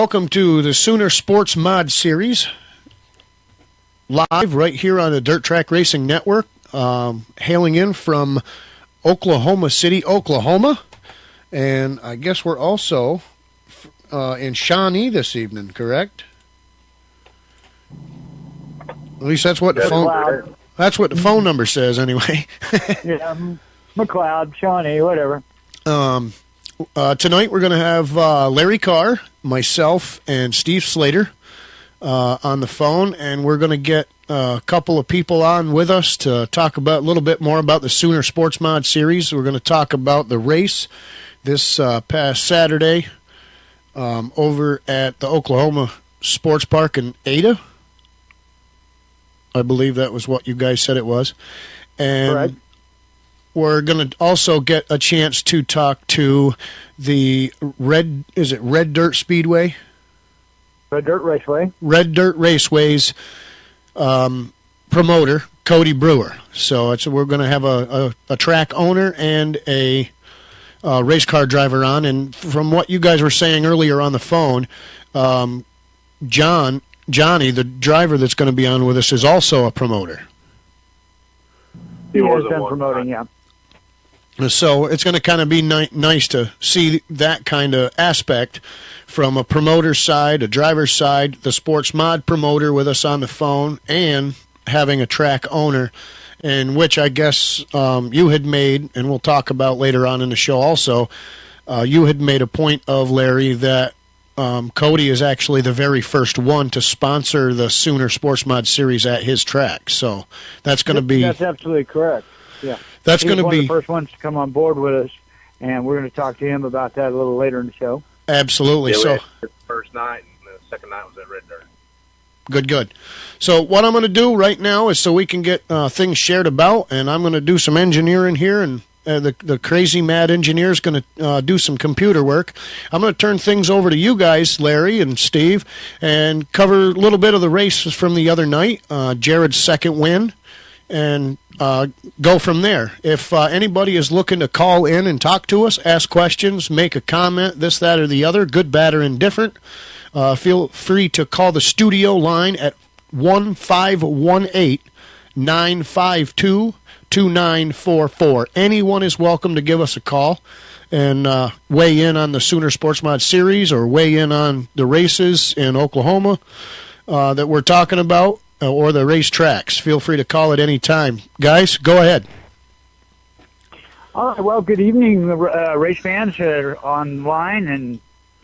Welcome to the Sooner Sportsmod series, live right here on the Dirt Track Racing Network, hailing in from Oklahoma City, Oklahoma. And I guess we're also in Shawnee this evening, correct? At least that's what the phone number says, anyway. Yeah, McLeod, Shawnee, whatever. Tonight we're going to have Larry Carr, myself, and Steve Slater on the phone, and we're going to get a couple of people on with us to talk about a little bit more about the Sooner Sportsmod series. We're going to talk about the race this past Saturday over at the Oklahoma Sports Park in Ada. I believe that was what you guys said it was. And Correct. We're going to also get a chance to talk to the Red Dirt Speedway? Red Dirt Raceway. Red Dirt Raceway's promoter, Cody Brewer. So we're going to have a track owner and a race car driver on. And from what you guys were saying earlier on the phone, Johnny, the driver that's going to be on with us, is also a promoter. He has been promoting, yeah. So it's going to kind of be nice to see that kind of aspect from a promoter's side, a driver's side, the sports mod promoter with us on the phone, and having a track owner, in which I guess you had made, and we'll talk about later on in the show also, you had made a point of, Larry, that Cody is actually the very first one to sponsor the Sooner Sports Mod series at his track. So that's going to be... That's absolutely correct, yeah. That's going to be one of the first ones to come on board with us, and we're going to talk to him about that a little later in the show. Absolutely. Yeah, so the first night, and the second night was at Red Dirt. Good. So what I'm going to do right now is so we can get things shared about, and I'm going to do some engineering here, and the crazy mad engineer is going to do some computer work. I'm going to turn things over to you guys, Larry and Steve, and cover a little bit of the race from the other night, Jared's second win, and go from there. If anybody is looking to call in and talk to us, ask questions, make a comment, this, that, or the other, good, bad, or indifferent, feel free to call the studio line at 1-518-952-2944. Anyone is welcome to give us a call and weigh in on the Sooner Sports Mod series or weigh in on the races in Oklahoma that we're talking about, or the race tracks. Feel free to call at any time. Guys, go ahead. All right, well, good evening, race fans that are online and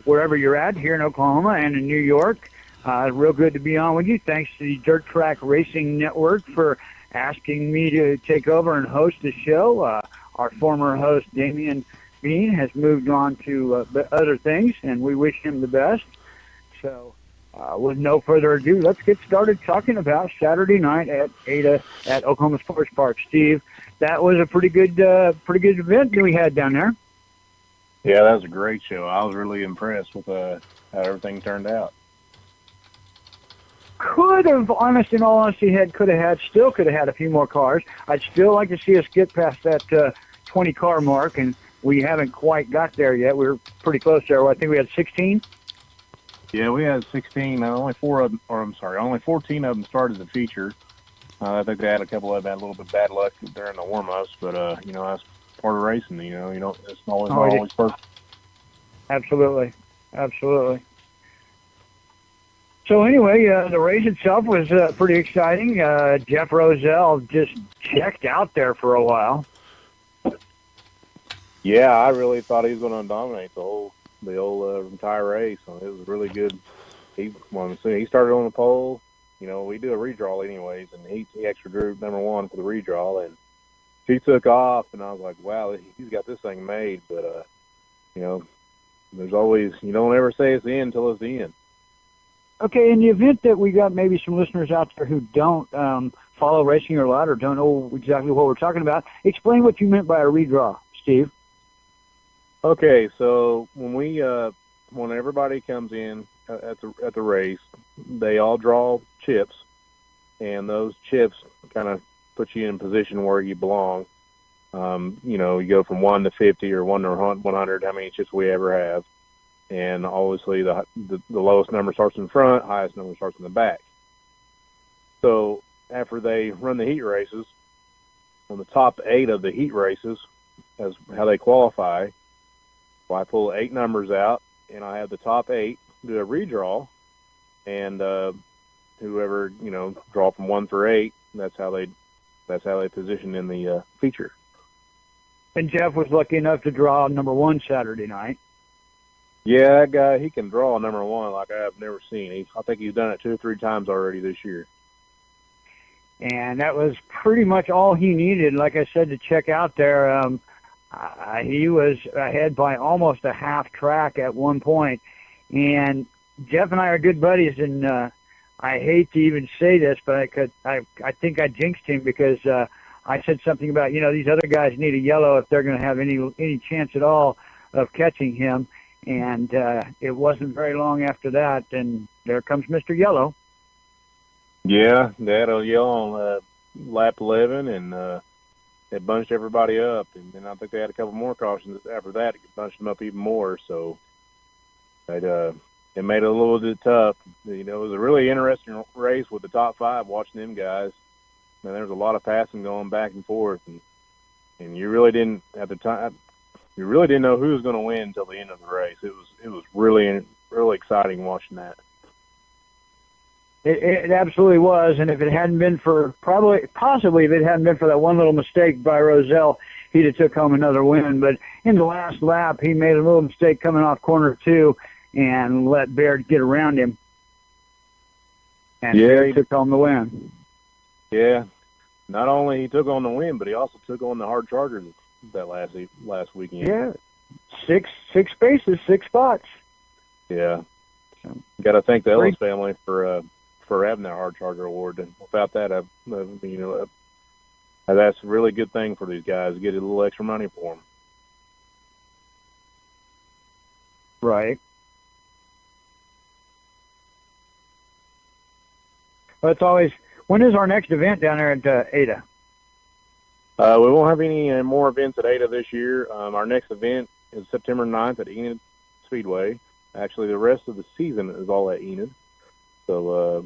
wherever you're at here in Oklahoma and in New York. Real good to be on with you. Thanks to the Dirt Track Racing Network for asking me to take over and host the show. Our former host, Damian Bean, has moved on to other things, and we wish him the best. So, with no further ado, let's get started talking about Saturday night at Ada at Oklahoma Sports Park. Steve, that was a pretty good event that we had down there. Yeah, that was a great show. I was really impressed with how everything turned out. Could have, still could have had a few more cars. I'd still like to see us get past that 20-car mark, and we haven't quite got there yet. We're pretty close there. I think we had 16. Yeah, we had 16. Only 14 of them started the feature. I think they had a couple of them had a little bit bad luck during the warm-ups, but that's part of racing. It's always perfect. Absolutely. So anyway, the race itself was pretty exciting. Jeff Roselle just checked out there for a while. Yeah, I really thought he was going to dominate the whole entire race. It was really good. He started on the pole. We do a redraw anyways, and he actually drew number one for the redraw, and he took off, and I was like, wow, he's got this thing made. But there's always, you don't ever say it's the end until it's the end. Okay, in the event that we got maybe some listeners out there who don't follow racing a lot or don't know exactly what we're talking about, explain what you meant by a redraw, Steve. Okay, so when everybody comes in at the race, they all draw chips, and those chips kind of put you in a position where you belong. You go from 1 to 50 or 1 to 100, how many chips we ever have. and obviously the lowest number starts in front, highest number starts in the back. So after they run the heat races, on the top 8 of the heat races, as how they qualify, well, I pull 8 numbers out, and I have the top 8 do a redraw, and whoever draw from 1 through 8, that's how they position in the feature. And Jeff was lucky enough to draw number 1 Saturday night. Yeah, that guy, he can draw number 1 like I have never seen. I think he's done it 2 or 3 times already this year. And that was pretty much all he needed, like I said, to check out there. He was ahead by almost a half track at one point. And Jeff and I are good buddies, and I hate to even say this, but I think I jinxed him because I said something about, these other guys need a yellow if they're going to have any chance at all of catching him. And it wasn't very long after that, and there comes Mr. Yellow. Yeah, they had a yellow on lap 11, and it bunched everybody up. And then I think they had a couple more cautions after that. It bunched them up even more. So it made it a little bit tough. It was a really interesting race with the top 5, watching them guys. And there was a lot of passing going back and forth, and you really didn't at the time. You really didn't know who was going to win until the end of the race. It was really exciting watching that. It absolutely was, and if it hadn't been for possibly if it hadn't been for that one little mistake by Roselle, he'd have took home another win. But in the last lap, he made a little mistake coming off corner 2 and let Baird get around him, and Baird took home the win. Yeah, not only he took on the win, but he also took on the hard chargers that last weekend. Yeah, six spaces, 6 spots. Yeah, got to thank the Ellis family for having that hard charger award. And without that, that's a really good thing for these guys to get a little extra money for them. Right. But it's always. When is our next event down there at Ada? We won't have any more events at Ada this year. Our next event is September 9th at Enid Speedway. Actually, the rest of the season is all at Enid. So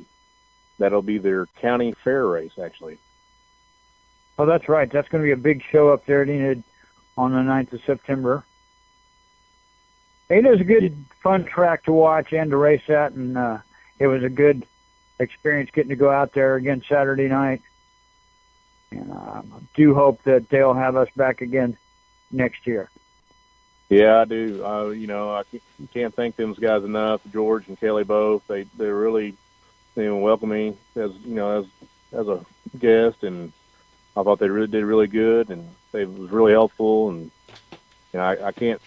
that'll be their county fair race, actually. Oh, that's right. That's going to be a big show up there at Enid on the 9th of September. Ada's a good, fun track to watch and to race at, and it was a good experience getting to go out there again Saturday night. And I do hope that they'll have us back again next year. Yeah, I do. I can't thank them guys enough. George and Kelly both. They really welcomed me as a guest, and I thought they really did really good, and they was really helpful. And I can't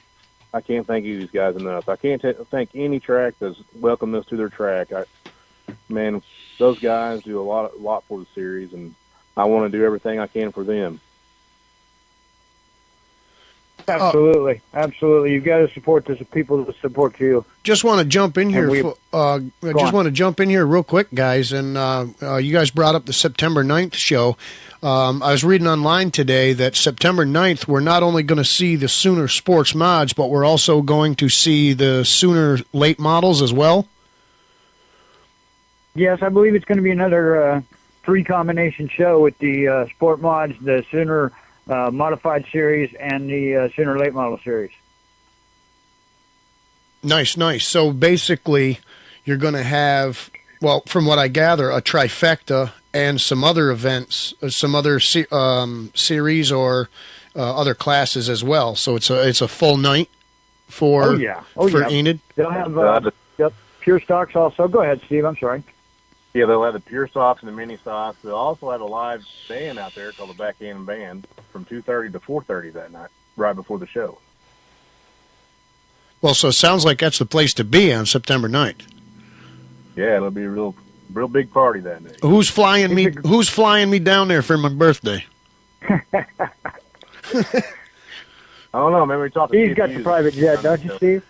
thank you these guys enough. I can't thank any track that's welcomed us to their track. Man, those guys do a lot for the series, and I want to do everything I can for them. Absolutely. You've got to support the people that support you. Just want to jump in here. Want to jump in here real quick, guys. And you guys brought up the September 9th show. I was reading online today that September 9th, we're not only going to see the Sooner Sports Mods, but we're also going to see the Sooner late models as well. Yes, I believe it's going to be another 3-combination show with the Sport Mods, the Sooner Modified Series, and the Sooner Late Model Series. Nice. So basically, you're going to have, well, from what I gather, a trifecta and some other events, some other series or other classes as well. So it's a full night for Enid. They'll have pure stocks also. Go ahead, Steve. I'm sorry. Yeah, they'll have the pure stocks and the mini stocks. They'll also have a live band out there called the Backhand Band from 2:30 to 4:30 that night, right before the show. Well, so it sounds like that's the place to be on September 9th. Yeah, it'll be a real big party that day. Who's flying me down there for my birthday? I don't know. Maybe we talked to Steve's got the private jet, don't you, Steve?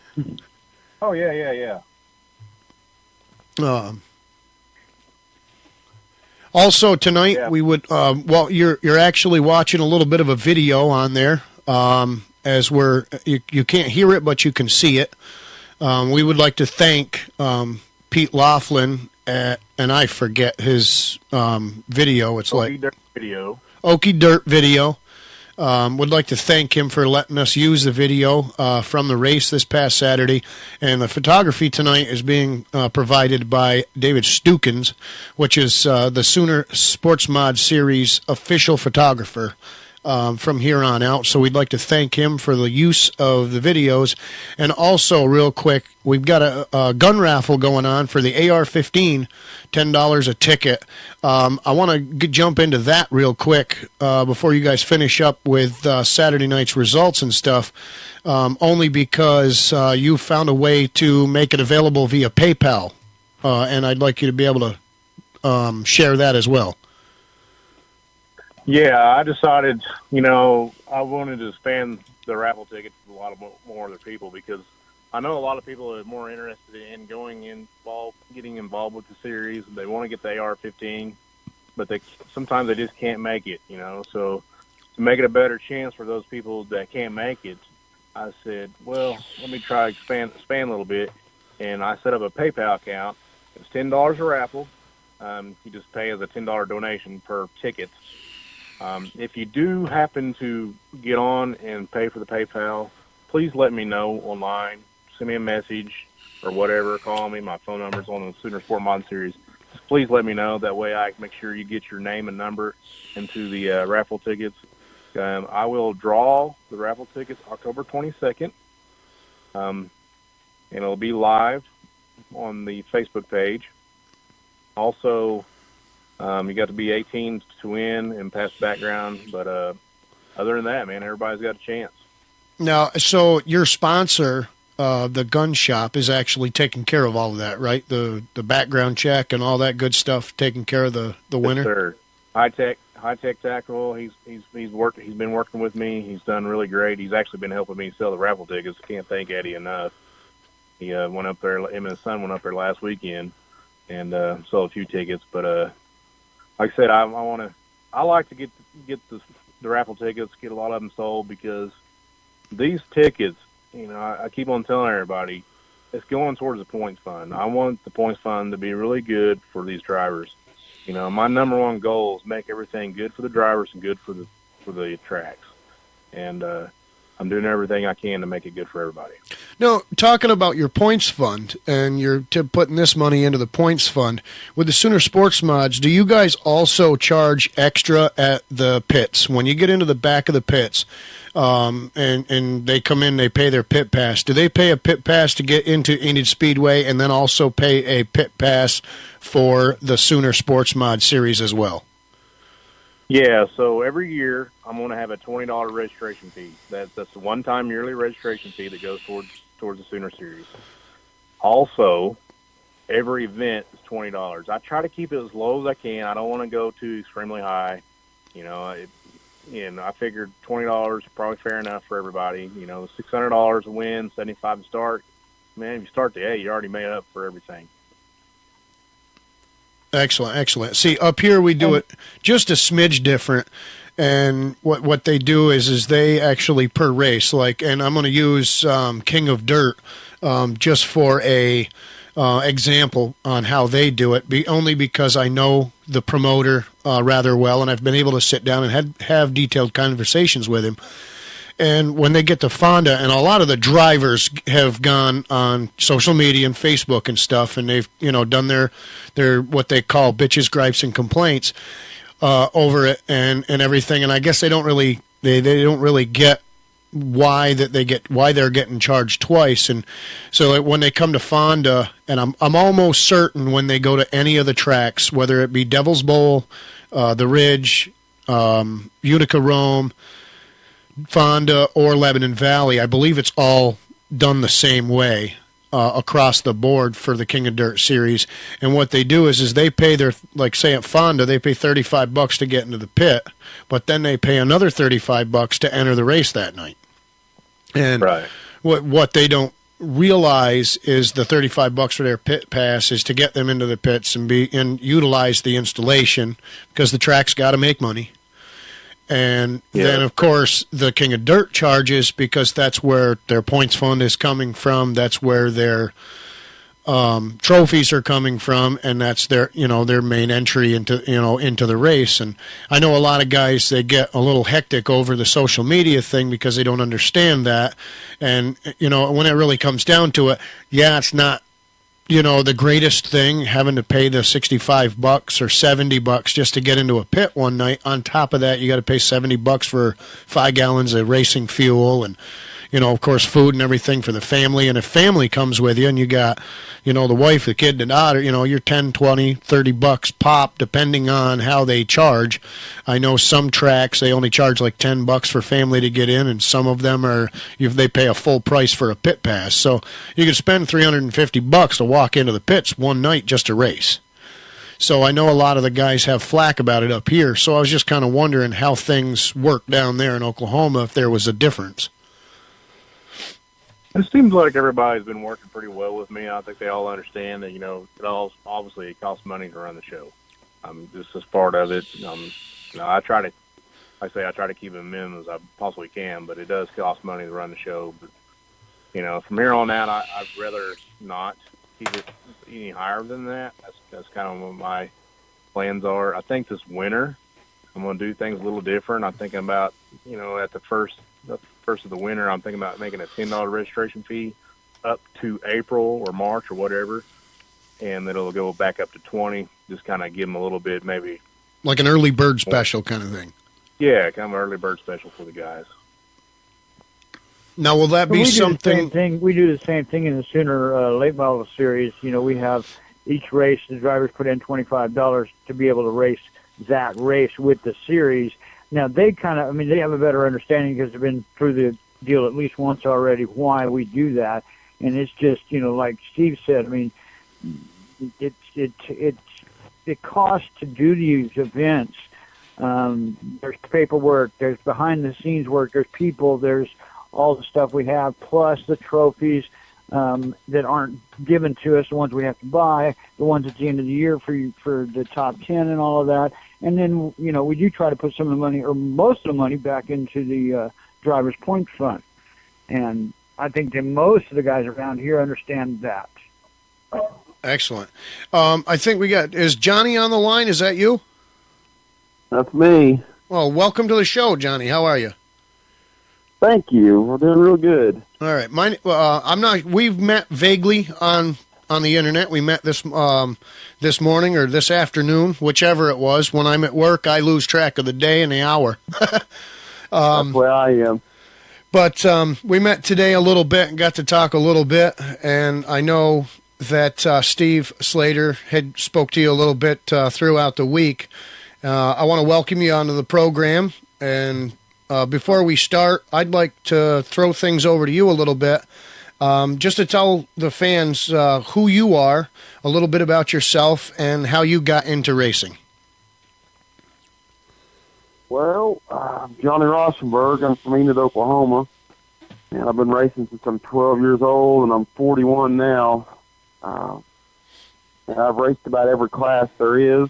Oh, yeah. Also tonight we would you're actually watching a little bit of a video on there as you can't hear it but you can see it. We would like to thank Pete Laughlin and I forget his video. It's like Dirt Video. Okie Dirt Video. Would like to thank him for letting us use the video from the race this past Saturday. And the photography tonight is being provided by David Stukins, which is the Sooner Sportsmod Series official photographer from here on out. So we'd like to thank him for the use of the videos. And also, real quick, we've got a gun raffle going on for the AR-15, $10 a ticket. I want to jump into that real quick before you guys finish up with Saturday night's results and stuff, only because you found a way to make it available via PayPal, and I'd like you to be able to share that as well. Yeah, I decided, I wanted to expand the raffle tickets to a lot of more other people, because I know a lot of people are more interested in getting involved with the series. They want to get the AR-15, but sometimes they just can't make it, So to make it a better chance for those people that can't make it, I said, well, let me try to expand a little bit. And I set up a PayPal account. It's $10 a raffle. You just pay as a $10 donation per ticket. If you do happen to get on and pay for the PayPal, please let me know online. Send me a message or whatever. Call me. My phone number is on the Sooner Sportsmod Series. Just please let me know. That way I can make sure you get your name and number into the raffle tickets. I will draw the raffle tickets October 22nd. And it'll be live on the Facebook page. Also, you got to be 18 to win and pass background. But other than that, man, everybody's got a chance. Now, so your sponsor, the gun shop, is actually taking care of all of that, right? The background check and all that good stuff, taking care of the winner. Yes, sir. High tech tackle. He's been working with me. He's done really great. He's actually been helping me sell the raffle tickets. Can't thank Eddie enough. He went up there. Him and his son went up there last weekend and sold a few tickets. But like I said, I like to get the raffle tickets, get a lot of them sold, because these tickets, I keep on telling everybody, it's going towards the points fund. I want the points fund to be really good for these drivers. My number one goal is make everything good for the drivers and good for the tracks. And I'm doing everything I can to make it good for everybody. No, talking about your points fund, and you're putting this money into the points fund, with the Sooner Sports Mods, do you guys also charge extra at the pits? When you get into the back of the pits, and they come in, they pay their pit pass. Do they pay a pit pass to get into Enid Speedway, and then also pay a pit pass for the Sooner Sports Mod Series as well? Yeah, so every year I'm going to have a $20 registration fee. That's a one-time yearly registration fee that goes towards the Sooner Series. Also, every event is $20. I try to keep it as low as I can. I don't want to go too extremely high. I figured $20 is probably fair enough for everybody. $600 a win, $75 to start. Man, if you start the A, you already made up for everything. Excellent. See, up here we do it just a smidge different, and what they do is they actually per race, and I'm going to use King of Dirt just for a example on how they do it, only because I know the promoter rather well, and I've been able to sit down and have detailed conversations with him. And when they get to Fonda, and a lot of the drivers have gone on social media and Facebook and stuff, and they've done their what they call bitches, gripes, and complaints over it and everything. And I guess they don't really get why they're getting charged twice. And so when they come to Fonda, and I'm almost certain when they go to any of the tracks, whether it be Devil's Bowl, the Ridge, Utica Rome, Fonda, or Lebanon Valley, I believe it's all done the same way across the board for the King of Dirt series. And what they do is they pay their, say at Fonda, they pay $35 to get into the pit, but then they pay another $35 to enter the race that night. And right. What they don't realize is the $35 for their pit pass is to get them into the pits and utilize the installation, because the track's got to make money. And Yeah. then, of course, the King of Dirt charges, because that's where their points fund is coming from. That's where their trophies are coming from, and that's their their main entry into the race. And I know a lot of guys, they get a little hectic over the social media thing because they don't understand that. And when it really comes down to it, yeah, it's not the greatest thing having to pay the $65 or $70 just to get into a pit one night. On top of that, you got to pay $70 for 5 gallons of racing fuel, and of course, food and everything for the family. And if family comes with you and you got, the wife, the kid, the daughter, you're 10, 20, $30 pop, depending on how they charge. I know some tracks, they only charge like $10 for family to get in, and some of them they pay a full price for a pit pass. So you could spend $350 to walk into the pits one night just to race. So I know a lot of the guys have flack about it up here. So I was just kind of wondering how things work down there in Oklahoma, if there was a difference. It seems like everybody's been working pretty well with me. I think they all understand that, obviously it costs money to run the show. This is part of it. I try to keep it minimum as I possibly can, but it does cost money to run the show. But, from here on out, I'd rather not keep it any higher than that. That's kind of what my plans are. I think this winter I'm going to do things a little different. I'm thinking about, at the first of the winter, I'm thinking about making a $10 registration fee up to April or March or whatever, and it'll go back up to 20. Just kind of give them a little bit, maybe like an early bird special kind of thing. Yeah, kind of an early bird special for the guys. Now, will that be something? We do the same thing in the Sooner late model series. We have each race, the drivers put in $25 to be able to race that race with the series. Now, they they have a better understanding because they've been through the deal at least once already why we do that. And it's just, like Steve said, it costs to do these events. There's paperwork, there's behind-the-scenes work, there's people, there's all the stuff we have, plus the trophies that aren't given to us, the ones we have to buy, the ones at the end of the year for the top 10 and all of that. And then, we do try to put some of the money, or most of the money, back into the driver's points fund. And I think that most of the guys around here understand that. Excellent. I think is Johnny on the line? Is that you? That's me. Well, welcome to the show, Johnny. How are you? Thank you. We're doing real good. All right. We've met vaguely on the internet. We met this morning or this afternoon, whichever it was. When I'm at work, I lose track of the day and the hour. That's where I am. But we met today a little bit and got to talk a little bit. And I know that Steve Slater had spoke to you a little bit throughout the week. I want to welcome you onto the program. And before we start, I'd like to throw things over to you a little bit. Just to tell the fans who you are, a little bit about yourself, and how you got into racing. Well, I'm Johnny Rossenberg. I'm from Enid, Oklahoma, and I've been racing since I'm 12 years old, and I'm 41 now. And I've raced about every class there is.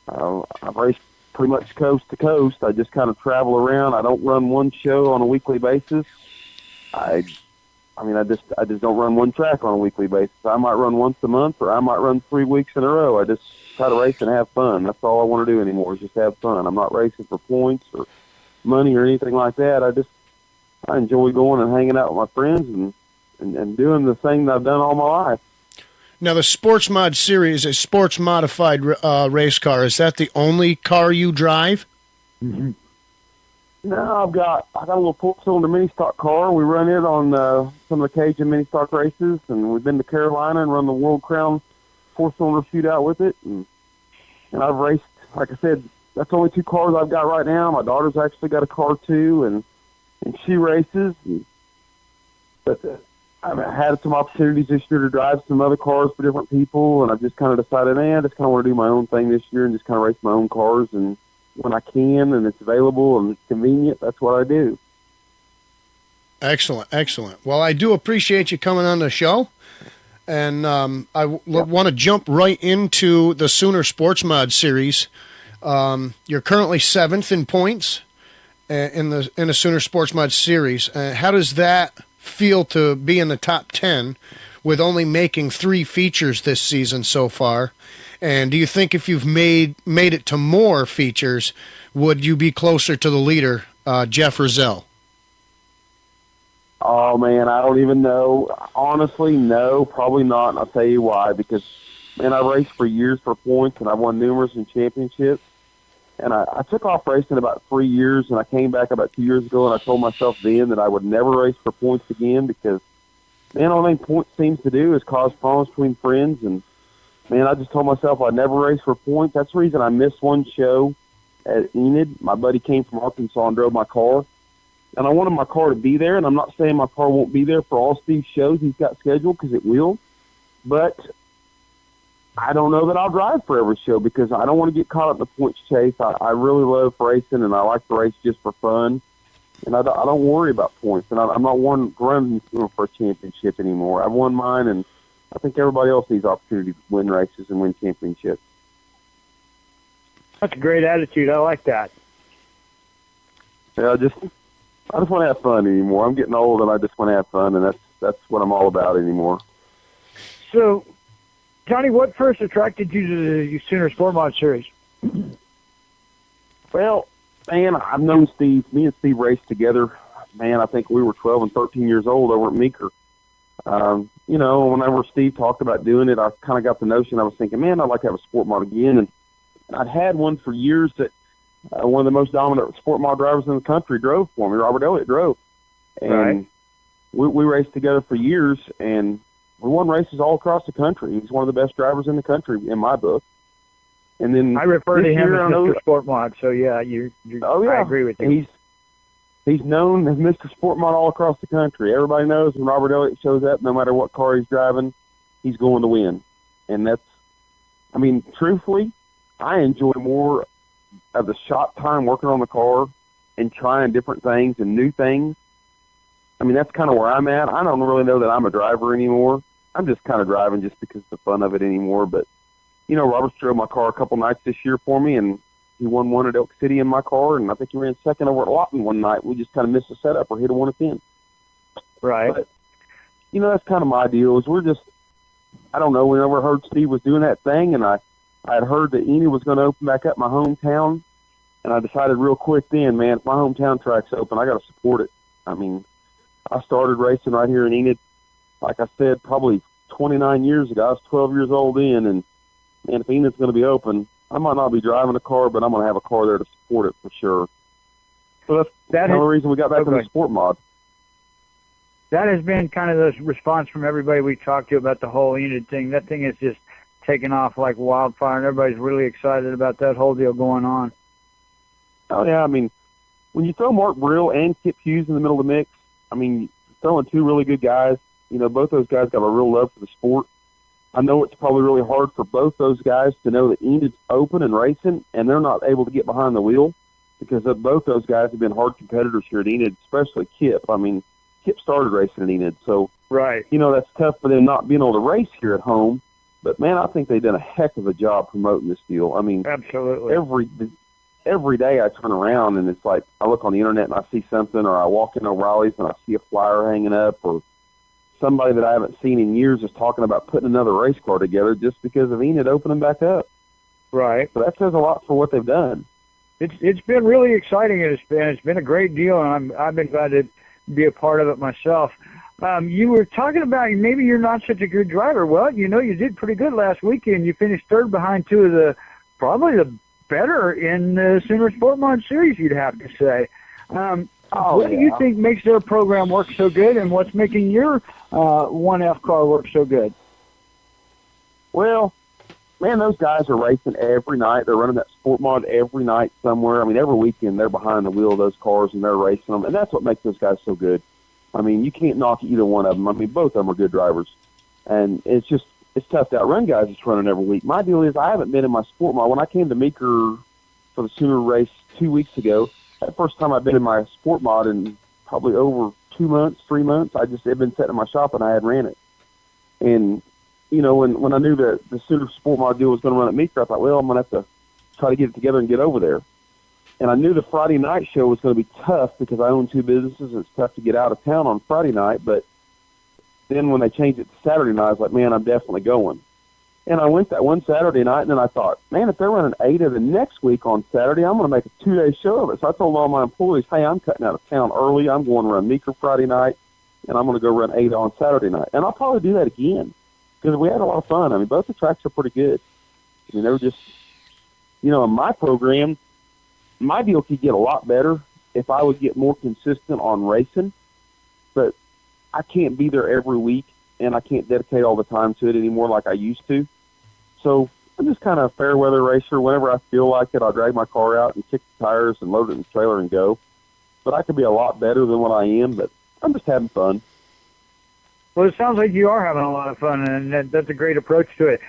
I've raced pretty much coast to coast. I just kind of travel around. I don't run one show on a weekly basis. I just don't run one track on a weekly basis. I might run once a month, or I might run 3 weeks in a row. I just try to race and have fun. That's all I want to do anymore, is just have fun. I'm not racing for points or money or anything like that. I enjoy going and hanging out with my friends and doing the thing that I've done all my life. Now, the Sportsmod series, a sports modified race car, is that the only car you drive? Mm-hmm. No, I've got a little 4-cylinder mini stock car. We run it on some of the Cajun mini stock races, and we've been to Carolina and run the World Crown 4-cylinder shootout with it. And I've raced, like I said, that's the only 2 cars I've got right now. My daughter's actually got a car too, and she races. But I've had some opportunities this year to drive some other cars for different people, and I've just kind of decided, I just kind of want to do my own thing this year and just kind of race my own cars. And when I can and it's available and it's convenient, that's what I do. Excellent, excellent. Well, I do appreciate you coming on the show, and want to jump right into the Sooner Sports Mod series. You're currently 7th in points in the Sooner Sportsmod series. How does that feel to be in the top 10 with only making 3 features this season so far? And do you think if you've made it to more features, would you be closer to the leader, Jeff Rizell? Oh, man, I don't even know. Honestly, no, probably not. And I'll tell you why. Because, man, I raced for years for points, and I won numerous in championships. And I took off racing about 3 years, and I came back about 2 years ago, and I told myself then that I would never race for points again because, man, all thing points seems to do is cause problems between friends. And, man, I just told myself I'd never race for points. That's the reason I missed one show at Enid. My buddy came from Arkansas and drove my car. And I wanted my car to be there, and I'm not saying my car won't be there for all Steve's shows he's got scheduled, because it will. But I don't know that I'll drive for every show because I don't want to get caught up in the points chase. I really love racing, and I like to race just for fun. And I don't worry about points. And I'm not running for a championship anymore. I've won mine, and I think everybody else needs opportunity to win races and win championships. That's a great attitude. I like that. Yeah, I just want to have fun anymore. I'm getting old, and I just want to have fun, and that's what I'm all about anymore. So, Johnny, what first attracted you to the Sooner Sportmod series? Well, man, I've known Steve. Me and Steve raced together. Man, I think we were 12 and 13 years old over at Meeker. You know, whenever Steve talked about doing it, I kind of got the notion. I was thinking, man, I'd like to have a sport mod again. And I'd had one for years that one of the most dominant sport mod drivers in the country drove for me. Robert Elliott drove. And right. we raced together for years, and we won races all across the country. He's one of the best drivers in the country in my book. And then I refer to him year, as Mr. Sportmod, so yeah, I agree with you. He's known as Mr. Sportmod all across the country. Everybody knows when Robert Elliott shows up, no matter what car he's driving, he's going to win. And truthfully, I enjoy more of the shop time working on the car and trying different things and new things. I mean, that's kind of where I'm at. I don't really know that I'm a driver anymore. I'm just kind of driving just because of the fun of it anymore. But, you know, Robert's drove my car a couple nights this year for me, and he won one at Elk City in my car, and I think he ran second over at Lawton one night. We just kind of missed the setup or hit a 1 of 10. Right. But, you know, that's kind of my deal is I don't know, we never heard Steve was doing that thing, and I had heard that Enid was going to open back up my hometown, and I decided real quick then, man, if my hometown track's open, I got to support it. I mean, I started racing right here in Enid, like I said, probably 29 years ago. I was 12 years old then, and man, if Enid's going to be open, I might not be driving a car, but I'm going to have a car there to support it for sure. So that's the only reason we got back on the sport mod. That has been kind of the response from everybody we talked to about the whole Enid thing. That thing is just taken off like wildfire, and everybody's really excited about that whole deal going on. Oh, yeah, I mean, when you throw Mark Brill and Kip Hughes in the middle of the mix, I mean, throwing 2 really good guys, you know, both those guys got a real love for the sport. I know it's probably really hard for both those guys to know that Enid's open and racing, and they're not able to get behind the wheel because both those guys have been hard competitors here at Enid, especially Kip. I mean, Kip started racing at Enid, so, right. You know, that's tough for them not being able to race here at home. But, man, I think they've done a heck of a job promoting this deal. I mean, absolutely. Every day I turn around, and it's like I look on the Internet and I see something, or I walk in O'Reilly's and I see a flyer hanging up, or somebody that I haven't seen in years is talking about putting another race car together just because of Enid opening back up. Right. So that says a lot for what they've done. It's been really exciting, and it's been a great deal, and I've been glad to be a part of it myself. You were talking about maybe you're not such a good driver. Well, you know, you did pretty good last weekend. You finished third behind 2 of the probably the better in the Sooner Sportmod series, you'd have to say. What do you think makes their program work so good, and what's making your 1F car work so good? Well, man, those guys are racing every night. They're running that Sportmod every night somewhere. I mean, every weekend they're behind the wheel of those cars, and they're racing them, and that's what makes those guys so good. I mean, you can't knock either one of them. I mean, both of them are good drivers, and it's tough to outrun guys that's running every week. My deal is I haven't been in my sport mod. When I came to Meeker for the Sooner race 2 weeks ago, that first time I've been in my sport mod in probably over 2 months, 3 months. I just had been sitting in my shop and I had ran it. And, you know, when I knew that the Sooner sport mod deal was going to run at Meeker, I thought, well, I'm going to have to try to get it together and get over there. And I knew the Friday night show was going to be tough because I own 2 businesses and it's tough to get out of town on Friday night. But then when they changed it to Saturday night, I was like, man, I'm definitely going. And I went that one Saturday night, and then I thought, man, if they're running 8 of the next week on Saturday, I'm going to make a 2-day show of it. So I told all my employees, hey, I'm cutting out of town early. I'm going to run Meeker Friday night, and I'm going to go run 8 on Saturday night. And I'll probably do that again because we had a lot of fun. I mean, both the tracks are pretty good. I mean, they were just, in my program, my deal could get a lot better if I would get more consistent on racing, but I can't be there every week, and I can't dedicate all the time to it anymore like I used to. So I'm just kind of a fair weather racer. Whenever I feel like it, I'll drag my car out and kick the tires and load it in the trailer and go. But I could be a lot better than what I am, but I'm just having fun. Well, it sounds like you are having a lot of fun, and that's a great approach to it.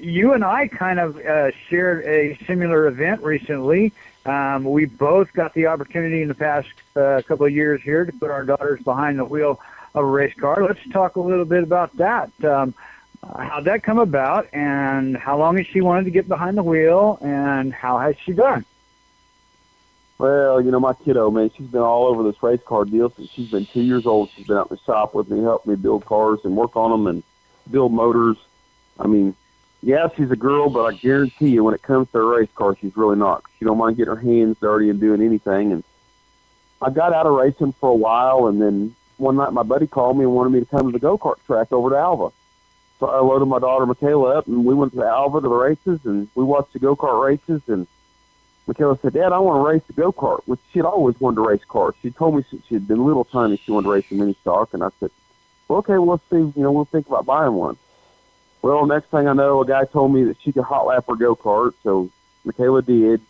You and I kind of shared a similar event recently. We both got the opportunity in the past couple of years here to put our daughters behind the wheel of a race car. Let's talk a little bit about that. How'd that come about, and how long has she wanted to get behind the wheel, and how has she done? Well, my kiddo, man, she's been all over this race car deal since she's been 2 years old. She's been out in the shop with me, helping me build cars and work on them and build motors. I mean, yeah, she's a girl, but I guarantee you when it comes to a race car, she's really not. She don't mind getting her hands dirty and doing anything. And I got out of racing for a while, and then one night my buddy called me and wanted me to come to the go-kart track over to Alva. So I loaded my daughter Michaela up, and we went to Alva to the races, and we watched the go-kart races. And Michaela said, Dad, I want to race the go-kart, which she'd always wanted to race cars. She told me since she had been little tiny she wanted to race a mini stock, and I said, well, okay, well, let's see, we'll think about buying one. Well, next thing I know, a guy told me that she could hot lap her go-kart, so Michaela did.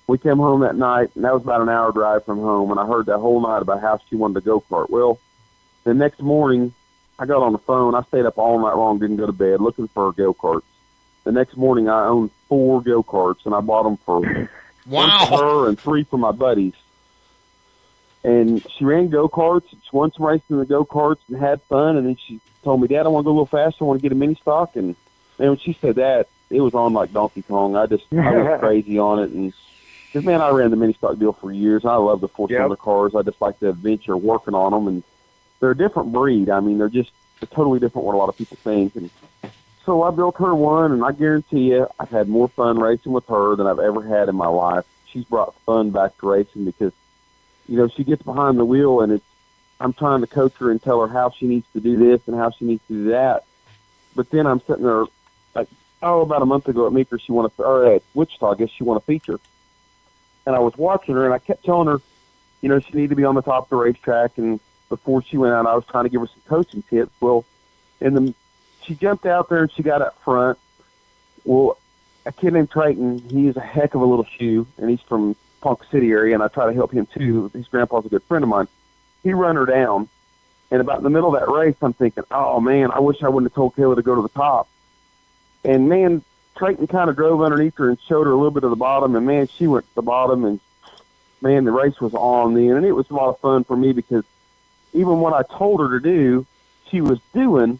We came home that night, and that was about an hour drive from home, and I heard that whole night about how she wanted to go-kart. Well, the next morning, I got on the phone. I stayed up all night long, didn't go to bed, looking for her go-karts. The next morning, I owned 4 go-karts, and I bought them for one for her and 3 for my buddies. And she ran go-karts. She won some races in the go-karts and had fun, and then she told me, Dad, I want to go a little faster. I want to get a mini stock. And when she said that, it was on like Donkey Kong. I went crazy on it. And because, man, I ran the mini stock deal for years. I love the 4-cylinder cars. I just like the adventure working on them. And they're a different breed. I mean, they're totally different what a lot of people think. And so I built her one, and I guarantee you I've had more fun racing with her than I've ever had in my life. She's brought fun back to racing because, she gets behind the wheel, and I'm trying to coach her and tell her how she needs to do this and how she needs to do that. But then I'm sitting there, about a month ago at Meeker, or at Wichita, I guess she won a feature. And I was watching her, and I kept telling her, she needed to be on the top of the racetrack. And before she went out, I was trying to give her some coaching tips. Well, she jumped out there, and she got up front. Well, a kid named Triton, he is a heck of a little shoe, and he's from Ponca City area, and I try to help him too. His grandpa's a good friend of mine. He run her down, and about in the middle of that race, I'm thinking, oh, man, I wish I wouldn't have told Kayla to go to the top. And, man, Triton kind of drove underneath her and showed her a little bit of the bottom, and, man, she went to the bottom, and, man, the race was on then. And it was a lot of fun for me because even what I told her to do, she was doing,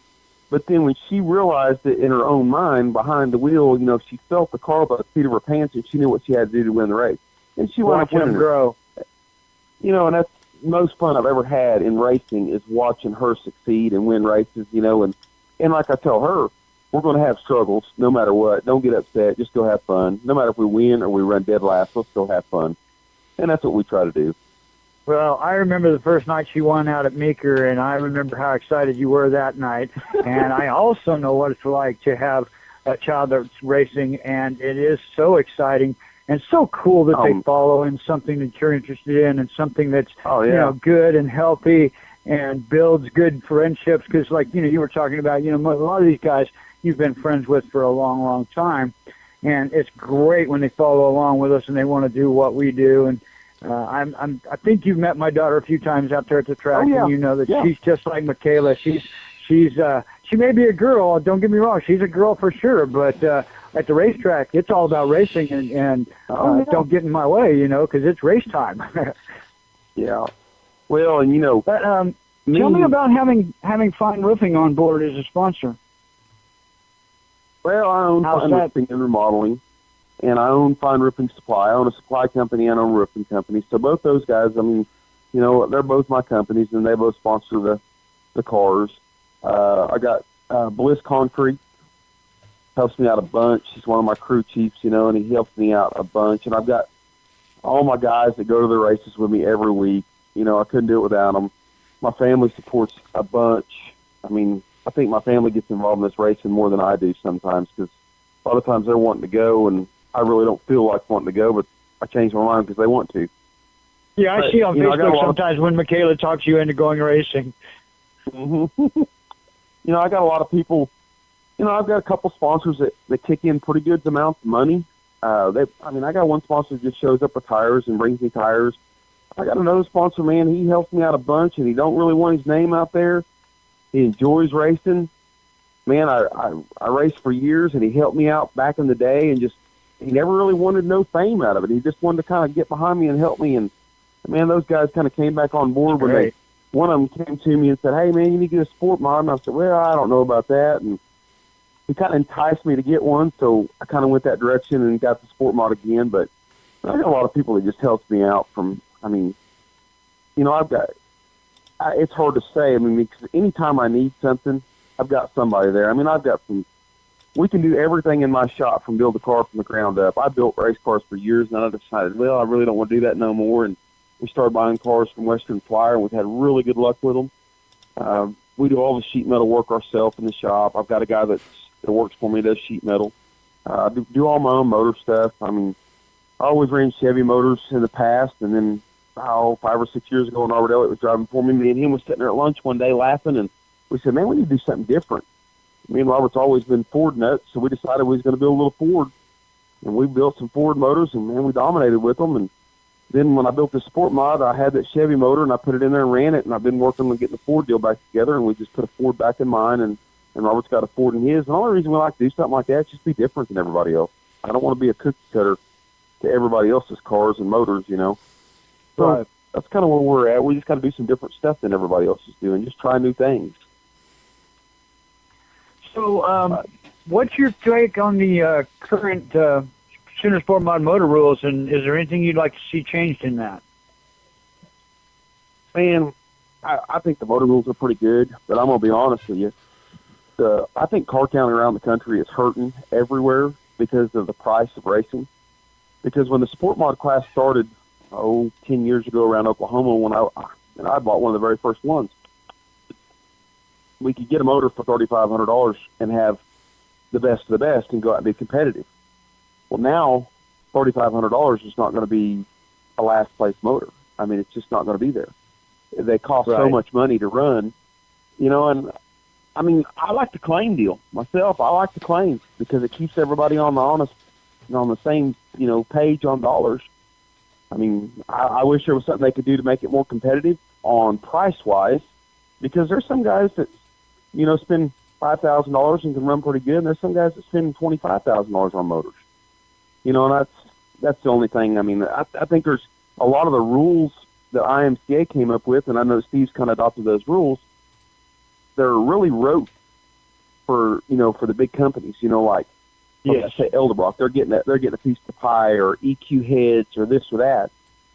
but then when she realized it in her own mind behind the wheel, she felt the car by the seat of her pants, and she knew what she had to do to win the race. And she wound up winning. Grow. And that's the most fun I've ever had in racing is watching her succeed and win races, and like I tell her, we're going to have struggles no matter what. Don't get upset. Just go have fun. No matter if we win or we run dead last, let's go have fun. And that's what we try to do. Well, I remember the first night she won out at Meeker, and I remember how excited you were that night. And I also know what it's like to have a child that's racing, and it is so exciting and so cool that they follow in something that you're interested in and something that's good and healthy and builds good friendships. Because, you were talking about, a lot of these guys you've been friends with for a long, long time, and it's great when they follow along with us and they want to do what we do. And I think you've met my daughter a few times out there at the track, and you know that she's just like Michaela. She may be a girl. Don't get me wrong, she's a girl for sure. But at the racetrack, it's all about racing, and don't get in my way, because it's race time. Yeah. Well, and but tell me about having Fine Roofing on board as a sponsor. Well, I own Fine Roofing and Remodeling, and I own Fine Roofing Supply. I own a supply company and I own a roofing company. So both those guys, I mean, you know, they're both my companies, and they both sponsor the cars. I got Bliss Concrete, helps me out a bunch. He's one of my crew chiefs, you know, and he helps me out a bunch. And I've got all my guys that go to the races with me every week. You know, I couldn't do it without them. My family supports a bunch. I mean, I think my family gets involved in this racing more than I do sometimes, because a lot of times they're wanting to go, and I really don't feel like wanting to go, but I change my mind because they want to. Yeah, I see on Facebook sometimes when Michaela talks you into going racing. Mm-hmm. You know, I got a lot of people. You know, I've got a couple sponsors that kick in pretty good amounts of money. I got one sponsor that just shows up with tires and brings me tires. I got another sponsor, man. He helps me out a bunch, and he don't really want his name out there. He enjoys racing. Man, I raced for years, and he helped me out back in the day, and just he never really wanted no fame out of it. He just wanted to kind of get behind me and help me. And man, those guys kind of came back on board when one of them came to me and said, "Hey, man, you need to get a Sportmod." And I said, "Well, I don't know about that." And he kind of enticed me to get one, so I kind of went that direction and got the Sportmod again. But I got a lot of people that just helps me out from. I mean, you know, it's hard to say. I mean, because anytime I need something, I've got somebody there. I mean, we can do everything in my shop from build a car from the ground up. I built race cars for years, and then I decided, well, I really don't want to do that no more. And we started buying cars from Western Flyer, and we've had really good luck with them. We do all the sheet metal work ourselves in the shop. I've got a guy that works for me, does sheet metal. I do all my own motor stuff. I mean, I always ran Chevy motors in the past, and then 5 or 6 years ago when Robert Elliott was driving for me and him was sitting there at lunch one day laughing, and we said, man, we need to do something different. Me and Robert's always been Ford nuts, so we decided we was going to build a little Ford. And we built some Ford motors, and, man, we dominated with them. And then when I built the Sportmod, I had that Chevy motor, and I put it in there and ran it, and I've been working on getting the Ford deal back together, and we just put a Ford back in mine, and Robert's got a Ford in his. And the only reason we like to do something like that is just be different than everybody else. I don't want to be a cookie cutter to everybody else's cars and motors, you know. So that's kind of where we're at. We just got to do some different stuff than everybody else is doing, just try new things. So, what's your take on the current Sooner Sportmod motor rules, and is there anything you'd like to see changed in that? Man, I think the motor rules are pretty good, but I'm going to be honest with you. I think car counting around the country is hurting everywhere because of the price of racing. Because when the Sportmod class started, 10 years ago around Oklahoma, when I bought one of the very first ones, we could get a motor for $3,500 and have the best of the best and go out and be competitive. Well, now $3,500 is not going to be a last place motor. I mean, it's just not going to be there. They cost so much money to run, you know. And I mean, I like the claim deal myself. I like the claims because it keeps everybody on the same, you know, page on dollars. I mean, I wish there was something they could do to make it more competitive on price wise, because there's some guys that, you know, spend $5,000 and can run pretty good, and there's some guys that spend $25,000 on motors. You know, and that's the only thing. I mean, I think there's a lot of the rules that IMCA came up with, and I know Steve's kind of adopted those rules. They're really rote for the big companies. You know, like say Eldebrock, they're getting a piece of the pie, or EQ heads, or this or that.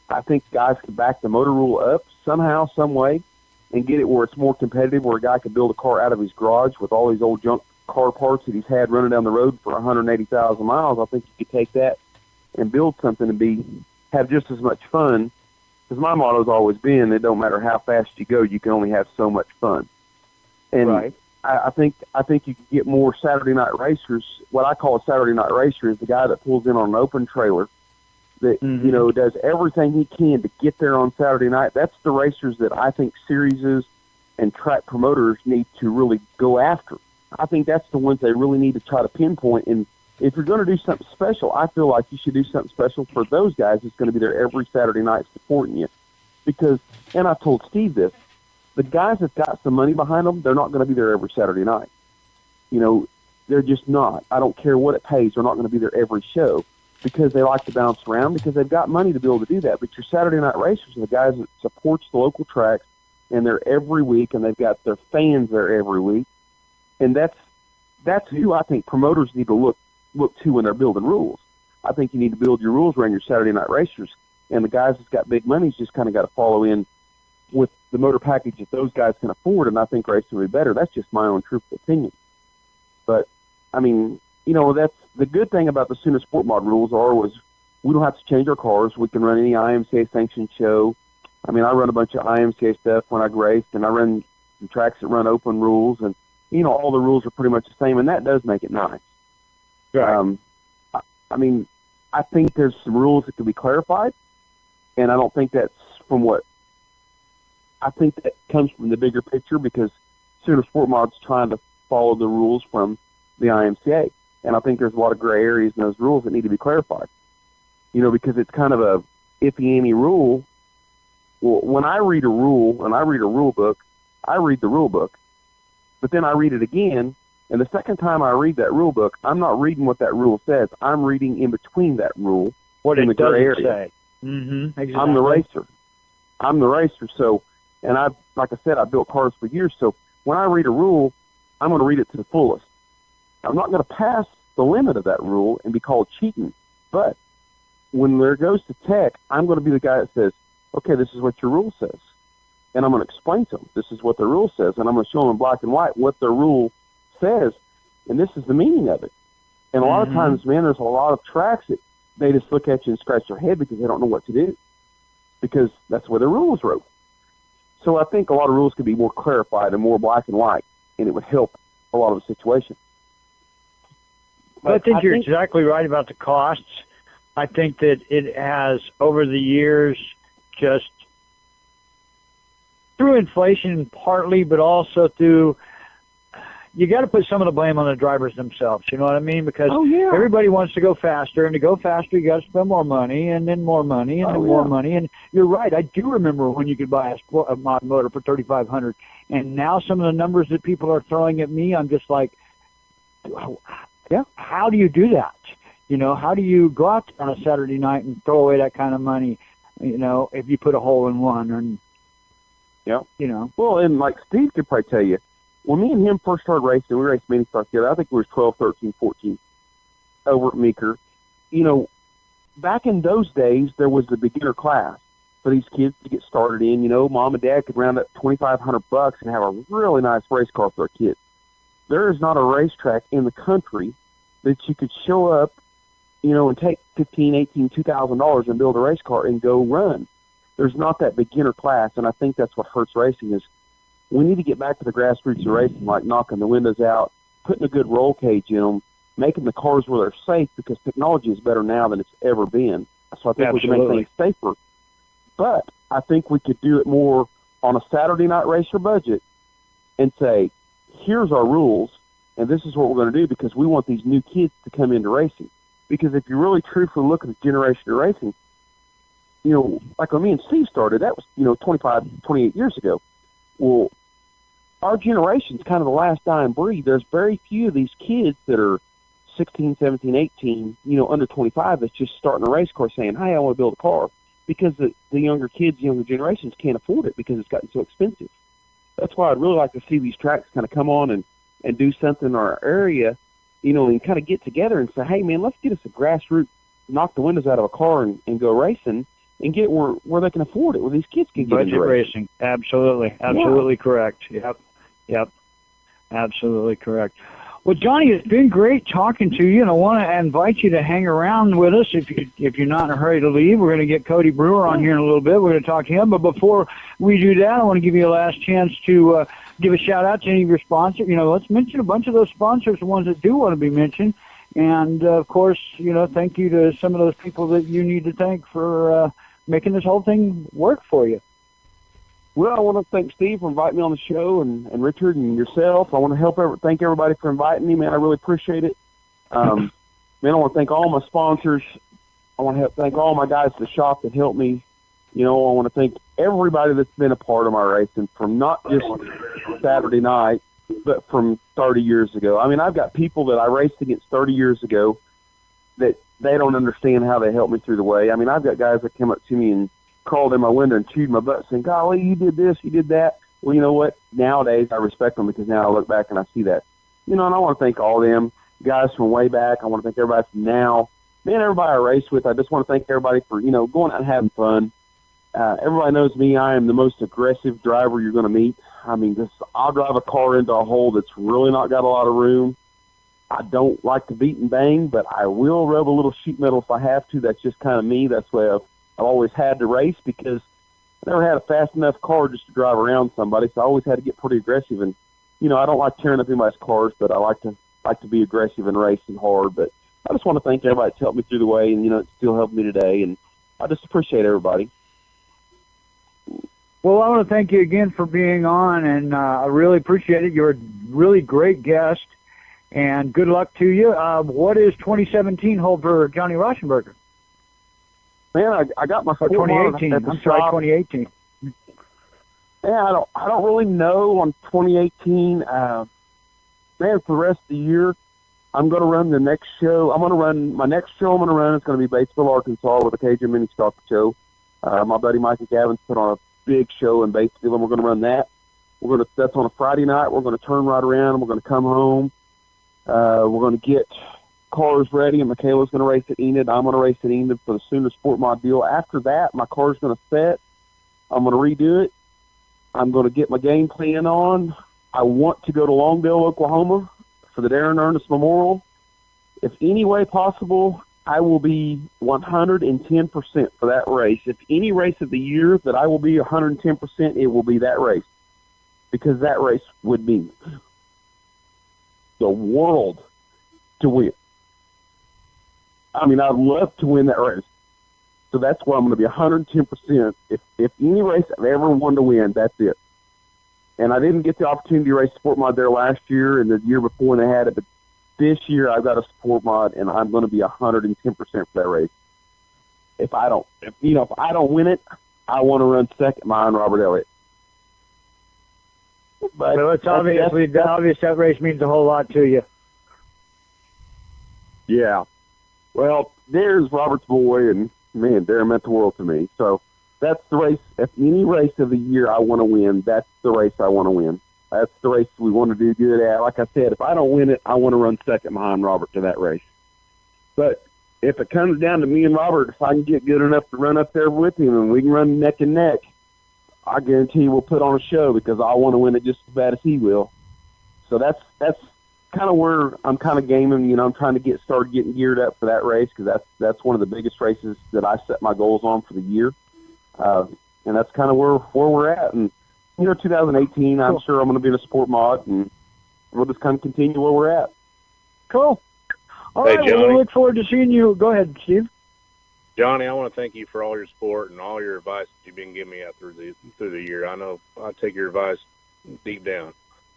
I think guys could back the motor rule up somehow, some way, and get it where it's more competitive, where a guy could build a car out of his garage with all these old junk car parts that he's had running down the road for 180,000 miles. I think you could take that and build something and have just as much fun. Because my motto's always been, it don't matter how fast you go, you can only have so much fun. And I think you can get more Saturday night racers. What I call a Saturday night racer is the guy that pulls in on an open trailer that, you know, does everything he can to get there on Saturday night. That's the racers that I think series and track promoters need to really go after. I think that's the ones they really need to try to pinpoint. And if you're going to do something special, I feel like you should do something special for those guys that's going to be there every Saturday night supporting you. Because, and I told Steve this, the guys that got some money behind them, they're not going to be there every Saturday night. You know, they're just not. I don't care what it pays. They're not going to be there every show because they like to bounce around because they've got money to be able to do that. But your Saturday night racers are the guys that supports the local tracks, and they're every week, and they've got their fans there every week. And that's who I think promoters need to look to when they're building rules. I think you need to build your rules around your Saturday night racers. And the guys that's got big money's just kind of got to follow in with the motor package that those guys can afford, and I think racing will be better. That's just my own truthful opinion. But, I mean, you know, that's the good thing about the Sooner Sportmod rules was we don't have to change our cars. We can run any IMCA sanctioned show. I mean, I run a bunch of IMCA stuff when I raced, and I run some tracks that run open rules, and, you know, all the rules are pretty much the same, and that does make it nice. Right. I mean, I think there's some rules that could be clarified, and I don't think that's from what I think that comes from the bigger picture, because Sooner Sportmod's trying to follow the rules from the IMCA, and I think there's a lot of gray areas in those rules that need to be clarified. You know, because it's kind of a iffy-any rule. Well, when I read a rule and I read a rule book, I read the rule book, but then I read it again, and the second time I read that rule book, I'm not reading what that rule says. I'm reading in between that rule what in it the gray doesn't area. say. Mm-hmm. Exactly. I'm the racer. So, and like I said, I built cars for years. So when I read a rule, I'm going to read it to the fullest. I'm not going to pass the limit of that rule and be called cheating. But when there goes to tech, I'm going to be the guy that says, okay, this is what your rule says. And I'm going to explain to them, this is what the rule says. And I'm going to show them in black and white what the rule says. And this is the meaning of it. And a lot of times, man, there's a lot of tracks that they just look at you and scratch their head because they don't know what to do, because that's where the rules wrote. So I think a lot of rules could be more clarified and more black and white, and it would help a lot of the situation. But I think you're exactly right about the costs. I think that it has, over the years, just through inflation partly, but also through, you got to put some of the blame on the drivers themselves. You know what I mean? Because everybody wants to go faster, and to go faster, you got to spend more money, and then more money, and then more money. And you're right. I do remember when you could buy a mod motor for $3,500, and now some of the numbers that people are throwing at me, I'm just like, how do you do that? You know, how do you go out on a Saturday night and throw away that kind of money? You know, if you put a hole in one, and you know. Well, and like Steve could probably tell you, when me and him first started racing, we raced mini stock together. I think we were 12, 13, 14 over at Meeker. You know, back in those days, there was the beginner class for these kids to get started in. You know, mom and dad could round up $2,500 and have a really nice race car for their kids. There is not a racetrack in the country that you could show up, you know, and take $1,500, $1,800, $2,000 and build a race car and go run. There's not that beginner class, and I think that's what hurts racing is we need to get back to the grassroots of racing, like knocking the windows out, putting a good roll cage in them, making the cars where they're safe, because technology is better now than it's ever been. So I think we can make things safer. But I think we could do it more on a Saturday night racer budget and say, here's our rules, and this is what we're going to do because we want these new kids to come into racing. Because if you really truthfully look at the generation of racing, you know, like when me and Steve started, that was, you know, 25, 28 years ago. Well, our generation's kind of the last dying breed. There's very few of these kids that are 16, 17, 18, you know, under 25 that's just starting a race car saying, hey, I want to build a car. Because the younger kids, younger generations can't afford it because it's gotten so expensive. That's why I'd really like to see these tracks kind of come on and do something in our area, you know, and kind of get together and say, hey, man, let's get us a grassroots, knock the windows out of a car and go racing and get where they can afford it, where these kids can get into racing. Absolutely correct. Yep, absolutely correct. Well, Johnny, it's been great talking to you, and I want to invite you to hang around with us if you're not in a hurry to leave. We're going to get Cody Brewer on here in a little bit. We're going to talk to him, but before we do that, I want to give you a last chance to give a shout-out to any of your sponsors. You know, let's mention a bunch of those sponsors, the ones that do want to be mentioned, and, of course, you know, thank you to some of those people that you need to thank for making this whole thing work for you. Well, I want to thank Steve for inviting me on the show, and Richard and yourself. I want to thank everybody for inviting me, man. I really appreciate it. Man, I want to thank all my sponsors. I want to thank all my guys at the shop that helped me. You know, I want to thank everybody that's been a part of my racing, from not just Saturday night, but from 30 years ago. I mean, I've got people that I raced against 30 years ago that they don't understand how they helped me through the way. I mean, I've got guys that come up to me and crawled in my window and chewed my butt saying, golly, you did this, you did that. Well, you know what? Nowadays, I respect them because now I look back and I see that. You know, and I want to thank all them guys from way back. I want to thank everybody from now. man, everybody I race with, I just want to thank everybody for, going out and having fun. Everybody knows me. I am the most aggressive driver you're going to meet. I mean, I'll drive a car into a hole that's really not got a lot of room. I don't like to beat and bang, but I will rub a little sheet metal if I have to. That's just kind of me. That's the way I've always had to race, because I never had a fast enough car just to drive around somebody, so I always had to get pretty aggressive. And, I don't like tearing up anybody's cars, but I like to be aggressive and racing hard. But I just want to thank everybody that's helped me through the way, and, it's still helping me today. And I just appreciate everybody. Well, I want to thank you again for being on, and I really appreciate it. You're a really great guest, and good luck to you. What is 2017 hold for Johnny Rauschenberger? Man, I got my 2018. I'm sorry, 2018. Yeah, I don't really know on 2018. Man, for the rest of the year, I'm going to run the next show. My next show I'm going to run is going to be Batesville, Arkansas, with the Cajun Mini Stock Show. My buddy Mikey Gavin's put on a big show in Batesville, and we're going to run that. That's on a Friday night. We're going to turn right around, and we're going to come home. We're going to get cars ready, and Michaela's going to race at Enid. I'm going to race at Enid for the Sooner Sportmod deal. After that, my car's going to set. I'm going to redo it. I'm going to get my game plan on. I want to go to Longdale, Oklahoma for the Darren Ernest Memorial. If any way possible, I will be 110% for that race. If any race of the year that I will be 110%, it will be that race, because that race would mean the world to win. I mean, I'd love to win that race. So that's why I'm going to be 110%. If any race I've ever won to win, that's it. And I didn't get the opportunity to race Sport Mod there last year and the year before when they had it, but this year I've got a Sport Mod, and I'm going to be 110% for that race. If I don't win it, I want to run second behind Robert Elliott. But so it's obvious that race means a whole lot to you. Yeah. Well, there's Robert's boy, and man, Darren meant the world to me. So that's the race. If any race of the year I want to win, that's the race I want to win. That's the race we want to do good at. Like I said, if I don't win it, I want to run second behind Robert to that race. But if it comes down to me and Robert, if I can get good enough to run up there with him and we can run neck and neck, I guarantee you we'll put on a show, because I want to win it just as bad as he will. So that's kind of where I'm kind of gaming. I'm trying to start getting geared up for that race, because that's one of the biggest races that I set my goals on for the year. And that's kind of where we're at. And 2018, I'm sure I'm going to be in a Sport Mod, and we'll just kind of continue where we're at. Cool. All Hey, right, Johnny. well, we look forward to seeing you. Go ahead, Steve. Johnny, I want to thank you for all your support and all your advice that you've been giving me through the year. I know I take your advice deep down.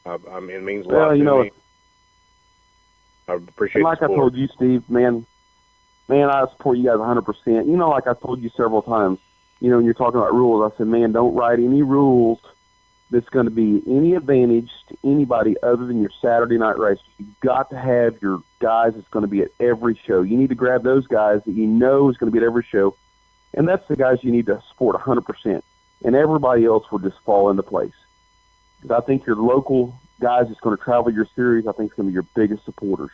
I mean, it means a lot to me. I appreciate like the support. I told you, Steve, man, I support you guys 100%. Like I told you several times, when you're talking about rules, I said, man, don't write any rules that's going to be any advantage to anybody other than your Saturday night race. You've got to have your guys that's going to be at every show. You need to grab those guys that you know is going to be at every show, and that's the guys you need to support 100%. And everybody else will just fall into place. Because I think your local guys that's going to travel your series, I think, is going to be your biggest supporters.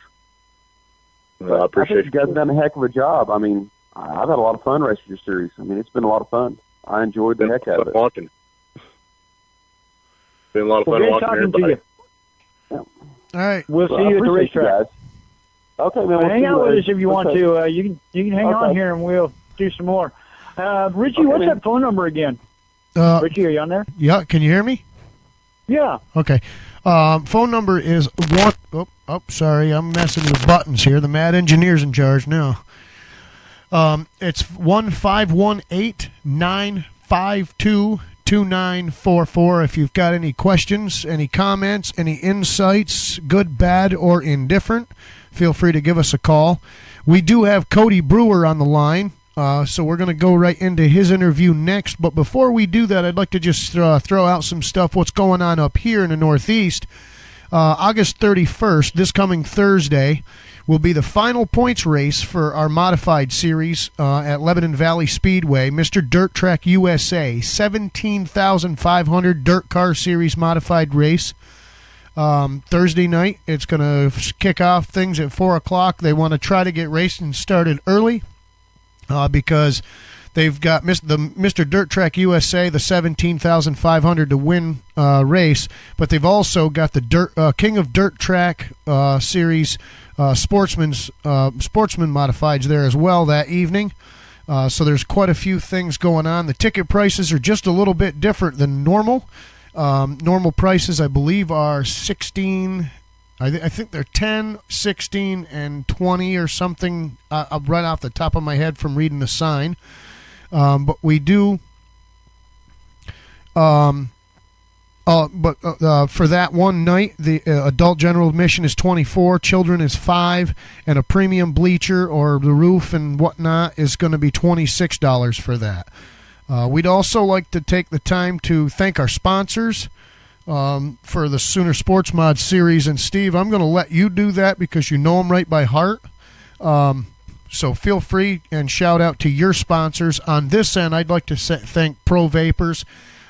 Well, I appreciate you guys have done a heck of a job. I mean, I've had a lot of fun racing your series. I mean, it's been a lot of fun. I enjoyed the heck out of it. Watching. Been a lot of fun Great watching talking everybody. to you. All right. We'll Well, see I you at the appreciate you racetrack. guys. Okay, man. we'll Hang see out you with later. us if you want Okay. to. You can hang on Okay. here, and we'll do some more. Richie, Okay, what's man. that phone number again? Richie, are you on there? Yeah, can you hear me? Yeah. Okay. Phone number is one. Sorry, I'm messing with buttons here. The mad engineer's in charge now. It's 1-518-952-2944. If you've got any questions, any comments, any insights, good, bad, or indifferent, feel free to give us a call. We do have Cody Brewer on the line. So we're going to go right into his interview next. But before we do that, I'd like to just throw out some stuff, what's going on up here in the Northeast. August 31st, this coming Thursday, will be the final points race for our modified series at Lebanon Valley Speedway. Mr. Dirt Track USA, 17,500 Dirt Car Series modified race. Thursday night. It's going to kick off things at 4 o'clock. They want to try to get racing started early because they've got the Mr. Dirt Track USA, the 17,500 to win race, but they've also got the King of Dirt Track series sportsman modifieds there as well that evening. So there's quite a few things going on. The ticket prices are just a little bit different than normal. Normal prices, I believe, are 16. I think they're 10, 16, and 20 or something right off the top of my head from reading the sign. But we do. For that one night, the adult general admission is 24, children is 5, and a premium bleacher or the roof and whatnot is going to be $26 for that. We'd also like to take the time to thank our sponsors for the Sooner Sportsmod series. And Steve, I'm going to let you do that because you know them right by heart. So feel free and shout out to your sponsors. On this end, I'd like to thank Pro Vapors.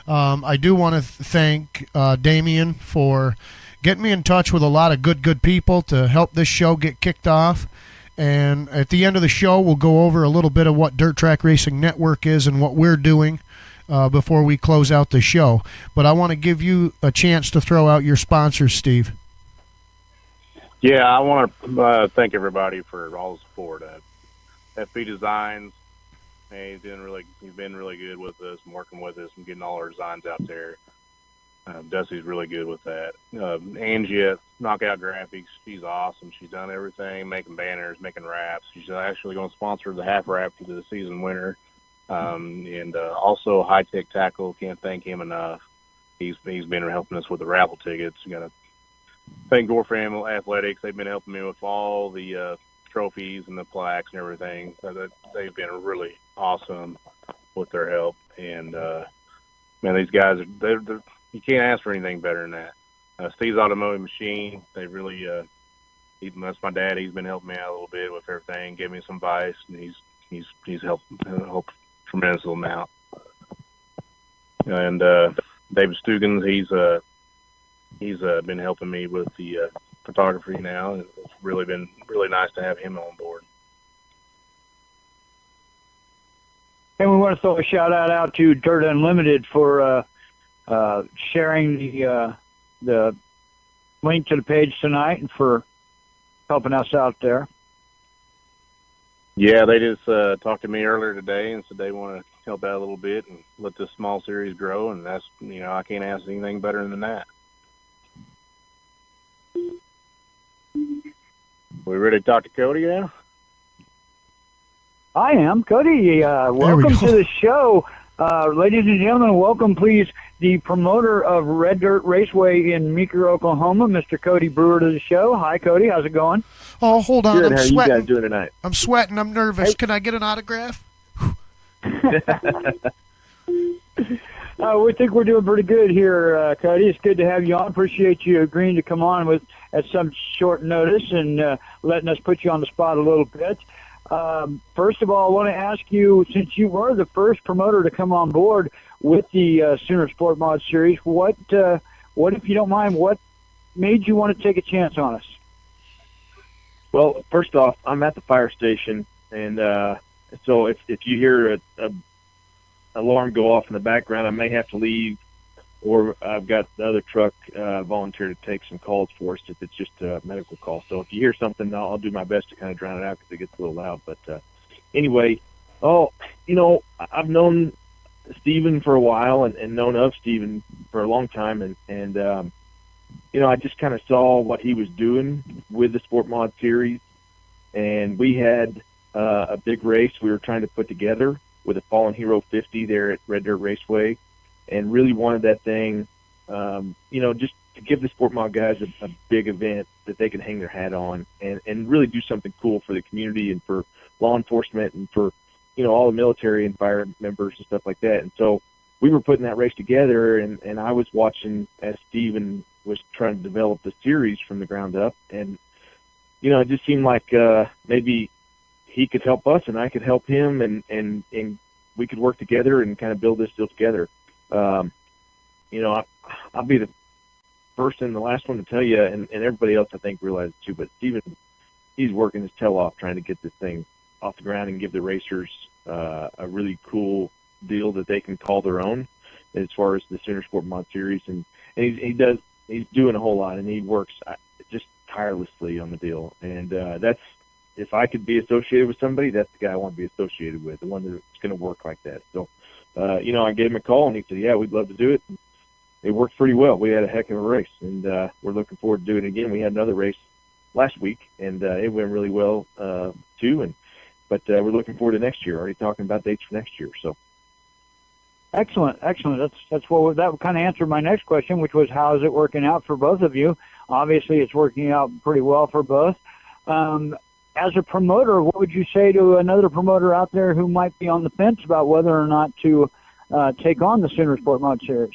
I do want to thank Damien for getting me in touch with a lot of good people to help this show get kicked off. And at the end of the show, we'll go over a little bit of what Dirt Track Racing Network is and what we're doing before we close out the show. But I want to give you a chance to throw out your sponsors, Steve. Yeah, I want to thank everybody for all the support. FB Designs, he's been really good with us and working with us and getting all our designs out there. Dusty's really good with that. Angie at Knockout Graphics, she's awesome. She's done everything, making banners, making wraps. She's actually going to sponsor the half wrap for the season winner. And also High Tech Tackle, can't thank him enough. He's been helping us with the raffle tickets. You got to thank Gore Family Athletics. They've been helping me with all the trophies and the plaques and everything. They've been really awesome with their help. And man, these guys they're you can't ask for anything better than that. Steve's Automotive Machine, they really that's my dad. He's been helping me out a little bit with everything, giving me some advice, and he's helped tremendous amount. And David Stugans, he's been helping me with the photography now, and it's really been really nice to have him on board. And we want to throw a shout out to Dirt Unlimited for sharing the link to the page tonight and for helping us out there. Yeah, they just talked to me earlier today and said they want to help out a little bit and let this small series grow, and that's, I can't ask anything better than that. We ready to talk to Cody now? I am. Cody, welcome to the show. Ladies and gentlemen, welcome, please, the promoter of Red Dirt Raceway in Meeker, Oklahoma, Mr. Cody Brewer, to the show. Hi, Cody. How's it going? Oh, hold on. Good. I'm How are sweating. you guys doing tonight? I'm sweating. I'm nervous. Hey. Can I get an autograph? We think we're doing pretty good here, Cody. It's good to have you on. Appreciate you agreeing to come on at some short notice and letting us put you on the spot a little bit. First of all, I want to ask you, since you were the first promoter to come on board with the Sooner Sportmod series, what, if you don't mind, what made you want to take a chance on us? Well, first off, I'm at the fire station, and so if you hear a alarm go off in the background, I may have to leave, or I've got the other truck volunteer to take some calls for us if it's just a medical call. So if you hear something, I'll do my best to kind of drown it out because it gets a little loud. But anyway, I've known Steven for a while and known of Steven for a long time, and I just kind of saw what he was doing with the Sport Mod series, and we had a big race we were trying to put together with a Fallen Hero 50 there at Red Dirt Raceway, and really wanted that thing, just to give the Sport Mod guys a big event that they can hang their hat on and really do something cool for the community and for law enforcement and for, all the military and fire members and stuff like that. And so we were putting that race together, and I was watching as Steven was trying to develop the series from the ground up. And, it just seemed like maybe he could help us and I could help him, and we could work together and kind of build this deal together. I'll be the first and the last one to tell you, and everybody else I think realizes too, but Steven, he's working his tail off trying to get this thing off the ground and give the racers a really cool deal that they can call their own as far as the Sooner Sportmod series. And he's doing a whole lot, and he works just tirelessly on the deal. And that's, if I could be associated with somebody, that's the guy I want to be associated with, the one that's going to work like that. So, I gave him a call, and he said, yeah, we'd love to do it. And it worked pretty well. We had a heck of a race, and we're looking forward to doing it again. We had another race last week, and it went really well too. But we're looking forward to next year. Already talking about dates for next year. So Excellent. That's what that kind of answered my next question, which was how is it working out for both of you? Obviously, it's working out pretty well for both. As a promoter, what would you say to another promoter out there who might be on the fence about whether or not to take on the Sooner Sportmod series?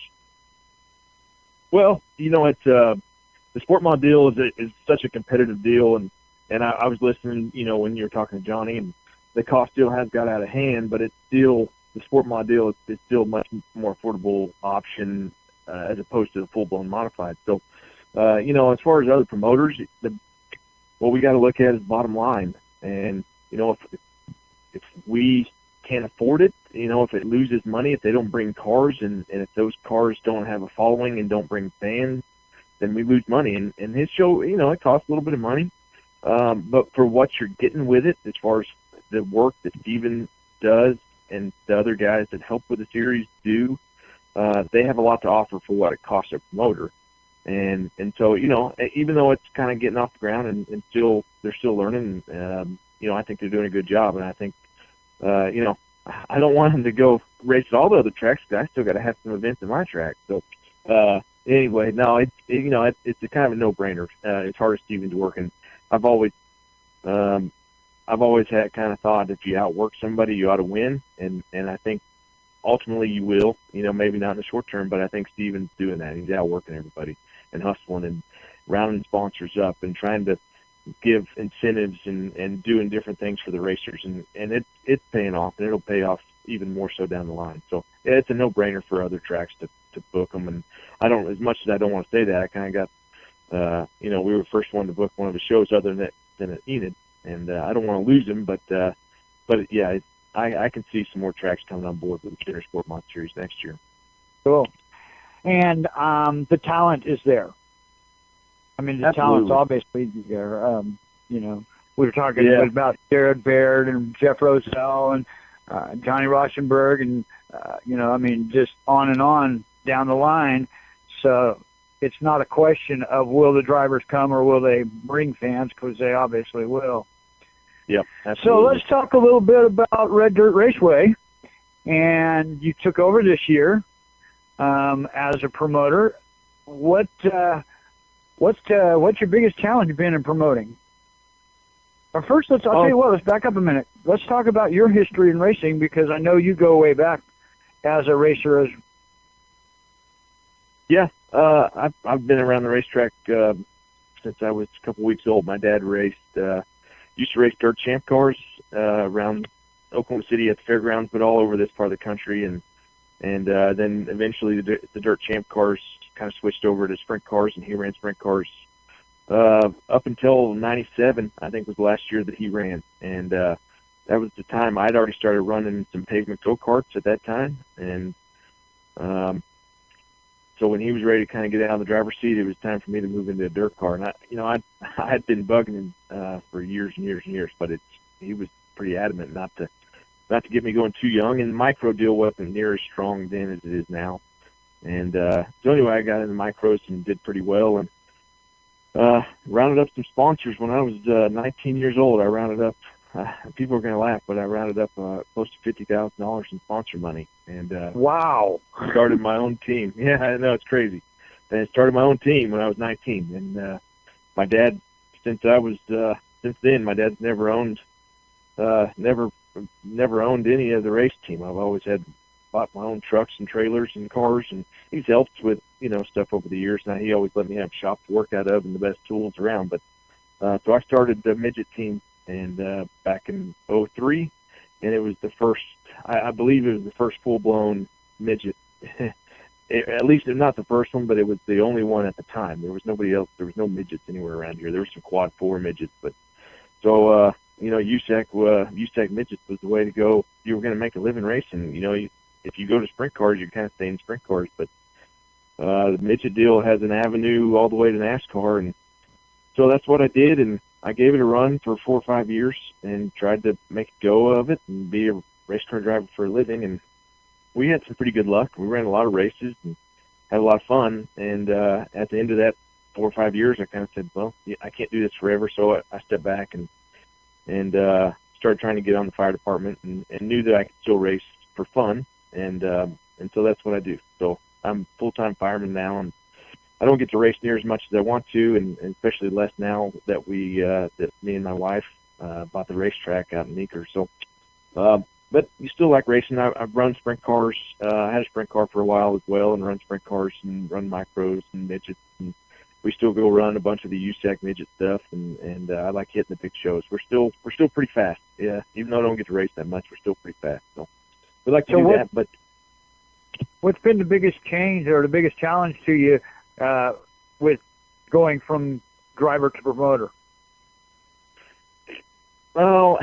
Well, it's the Sportmod deal is such a competitive deal, and I was listening, when you were talking to Johnny, and the cost still has got out of hand, but it's still, the Sportmod deal is still a much more affordable option as opposed to the full-blown modified. So, as far as other promoters, what we got to look at is bottom line. And, if we can't afford it, if it loses money, if they don't bring cars, and if those cars don't have a following and don't bring fans, then we lose money. And his show, it costs a little bit of money. But for what you're getting with it, as far as the work that Steven does and the other guys that help with the series do, they have a lot to offer for what it costs a promoter. And so, even though it's kind of getting off the ground and they're still learning, I think they're doing a good job. And I think, I don't want them to go race at all the other tracks because I still got to have some events in my track. So, anyway, no, it's a kind of a no-brainer. As hard as Steven's working, I've always had kind of thought if you outwork somebody, you ought to win. And I think ultimately you will, maybe not in the short term, but I think Steven's doing that. He's outworking everybody and hustling and rounding sponsors up and trying to give incentives and doing different things for the racers. And it's paying off, and it'll pay off even more so down the line. So yeah, it's a no-brainer for other tracks to book them. And as much as I don't want to say that, I kind of got, we were the first one to book one of the shows other than at Enid. And I don't want to lose him, but yeah, I can see some more tracks coming on board with the Sooner Sportmod series next year. Cool. And the talent is there. I mean, the Absolutely. talent's obviously there. We were talking about Jared Baird and Jeff Roselle and Johnny Rauschenberg and, just on and on down the line. So it's not a question of will the drivers come or will they bring fans, because they obviously will. Yep, absolutely. So let's talk a little bit about Red Dirt Raceway. And you took over this year as a promoter. What's your biggest challenge been in promoting? But first, I'll tell you what, let's back up a minute. Let's talk about your history in racing, because I know you go way back as a racer. Yeah, I've been around the racetrack since I was a couple weeks old. My dad used to race dirt champ cars around Oklahoma City at the fairgrounds, but all over this part of the country. And then eventually the dirt champ cars kind of switched over to sprint cars, and he ran sprint cars up until 97, I think was the last year that he ran. And that was the time I'd already started running some pavement go-karts at that time. And so when he was ready to kind of get out of the driver's seat, it was time for me to move into a dirt car. And I had been bugging him for years and years and years, but he was pretty adamant not to get me going too young. And the micro deal wasn't near as strong then as it is now. And so anyway, I got into micros and did pretty well, and rounded up some sponsors when I was 19 years old. I rounded up, people are going to laugh, but I rounded up close to $50,000 in sponsor money. And wow. Started my own team. Yeah, I know, it's crazy. And I started my own team when I was 19. And my dad, since then, my dad's never owned any of the race team. I've always bought my own trucks and trailers and cars, and he's helped with, stuff over the years. Now, he always let me have a shop to work out of and the best tools around. But so I started the midget team and back in 03, and it was the first, I believe it was the first full-blown midget at least not the first one, but it was the only one at the time. There was nobody else. There was no midgets anywhere around here. There were some quad 4 midgets, but so USAC midgets was the way to go. You were going to make a living racing. If you go to sprint cars, you kind of stay in sprint cars, but the midget deal has an avenue all the way to NASCAR, and so that's what I did, and I gave it a run for 4 or 5 years and tried to make a go of it and be a race car driver for a living, and we had some pretty good luck. We ran a lot of races and had a lot of fun, and at the end of that 4 or 5 years, I kind of said, well, I can't do this forever, so I stepped back and started trying to get on the fire department and knew that I could still race for fun, and so that's what I do. So I'm a full-time fireman now, and I don't get to race near as much as I want to, and especially less now that that me and my wife bought the racetrack out in Meeker. So, but you still like racing. I've run sprint cars. I had a sprint car for a while as well, and run sprint cars and run micros and midgets. And we still go run a bunch of the USAC midget stuff, and I like hitting the big shows. We're still pretty fast. Yeah, even though I don't get to race that much, we're still pretty fast. So we like to do that. But what's been the biggest change or the biggest challenge to you with going from driver to promoter? Well,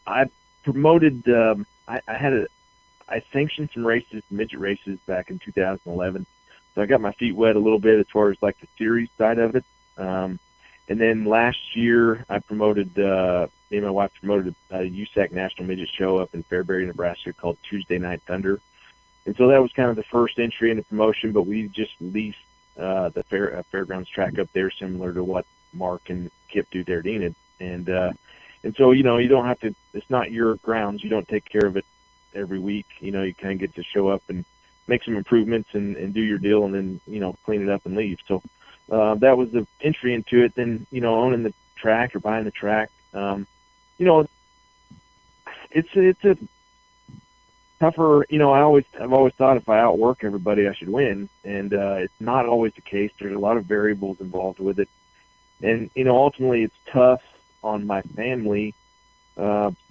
I promoted. I sanctioned some races, midget races, back in 2011. So I got my feet wet a little bit as far as like the series side of it. And then last year, I promoted. Me and my wife promoted a USAC National Midget Show up in Fairbury, Nebraska, called Tuesday Night Thunder. And so that was kind of the first entry into promotion. But we just leased the fairgrounds track up there, similar to what Mark and Kip do there at Enid. And so, you don't have to, it's not your grounds. You don't take care of it every week. You kind of get to show up and make some improvements and do your deal, and then, clean it up and leave. So that was the entry into it. Then, owning the track or buying the track, it's a tougher, I've always thought if I outwork everybody, I should win. And it's not always the case. There's a lot of variables involved with it. And, ultimately it's tough on my family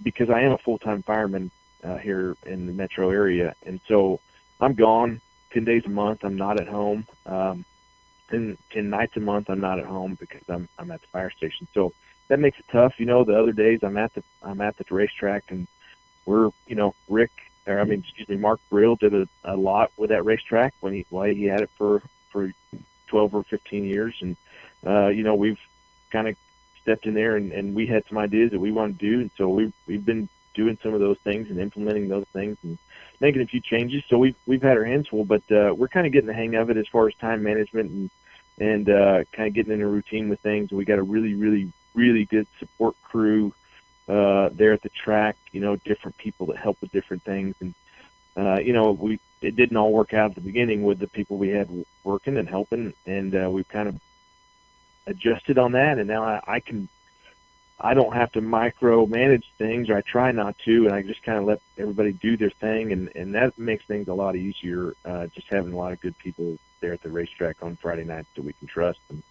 because I am a full-time fireman here in the metro area. And so I'm gone 10 days a month. I'm not at home. And 10 nights a month I'm not at home because I'm at the fire station. So that makes it tough. The other days I'm at the racetrack, and we're, Mark Brill did a lot with that racetrack while he had it for 12 or 15 years. And, we've kind of stepped in there and we had some ideas that we want to do. And so we've been doing some of those things and implementing those things and making a few changes. So we've had our hands full, but we're kind of getting the hang of it as far as time management and kind of getting in a routine with things. We got a really, really, really good support crew there at the track, different people that help with different things. And, it didn't all work out at the beginning with the people we had working and helping. And we've kind of adjusted on that. And now I don't have to micromanage things, or I try not to. And I just kind of let everybody do their thing. And that makes things a lot easier. Just having a lot of good people there at the racetrack on Friday nights that we can trust. And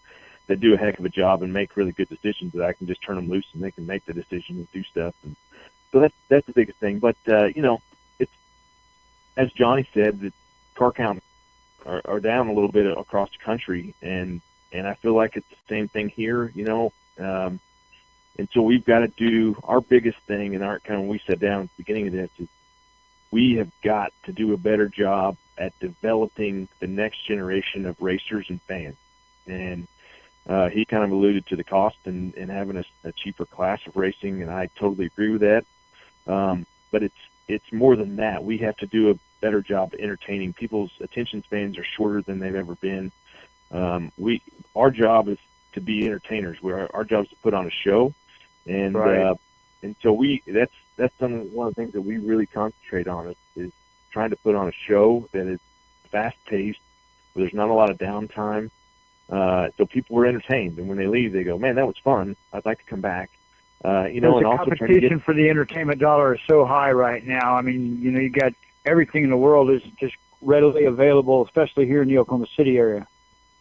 they do a heck of a job and make really good decisions that I can just turn them loose and they can make the decision and do stuff. And so that's the biggest thing. But, it's, as Johnny said, the car counts are down a little bit across the country. And I feel like it's the same thing here, and so we've got to do our biggest thing. And when we sat down at the beginning of this, is we have got to do a better job at developing the next generation of racers and fans. And he kind of alluded to the cost and having a cheaper class of racing, and I totally agree with that. But it's more than that. We have to do a better job entertaining. People's attention spans are shorter than they've ever been. Our job is to be entertainers. Our job is to put on a show, and right. And so that's one of the things that we really concentrate on is trying to put on a show that is fast paced, where there's not a lot of downtime. So people were entertained, and when they leave, they go, "Man, that was fun. I'd like to come back." And the also competition for the entertainment dollar is so high right now. I mean, you got everything in the world is just readily available, especially here in the Oklahoma City area.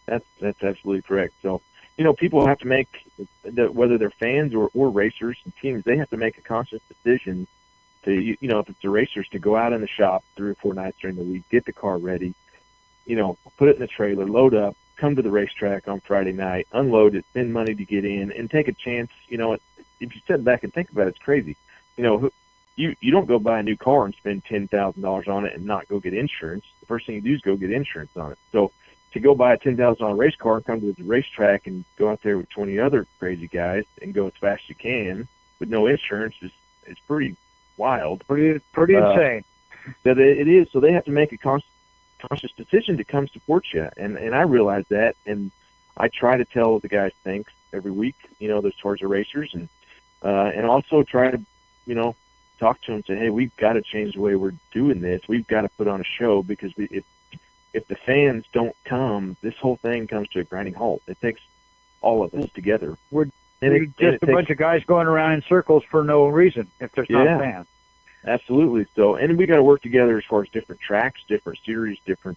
That's absolutely correct. So, people have to make, whether they're fans or racers and teams, they have to make a conscious decision to, if it's the racers, to go out in the shop 3 or 4 nights during the week, get the car ready, put it in the trailer, load up, come to the racetrack on Friday night, unload it, spend money to get in, and take a chance. If you sit back and think about it, it's crazy. You don't go buy a new car and spend $10,000 on it and not go get insurance. The first thing you do is go get insurance on it. So to go buy a $10,000 race car and come to the racetrack and go out there with 20 other crazy guys and go as fast as you can with no insurance is pretty wild. Pretty insane. That it is. So they have to make a conscious decision to come support you, and I realize that, and I try to tell the guys thanks every week. Those towards the racers, and also try to talk to them and say, hey, we've got to change the way we're doing this. We've got to put on a show, because if the fans don't come, this whole thing comes to a grinding halt. It takes all of us together. We're just a bunch of guys going around in circles for no reason if there's not fans. Absolutely. So, and we got to work together as far as different tracks, different series, different,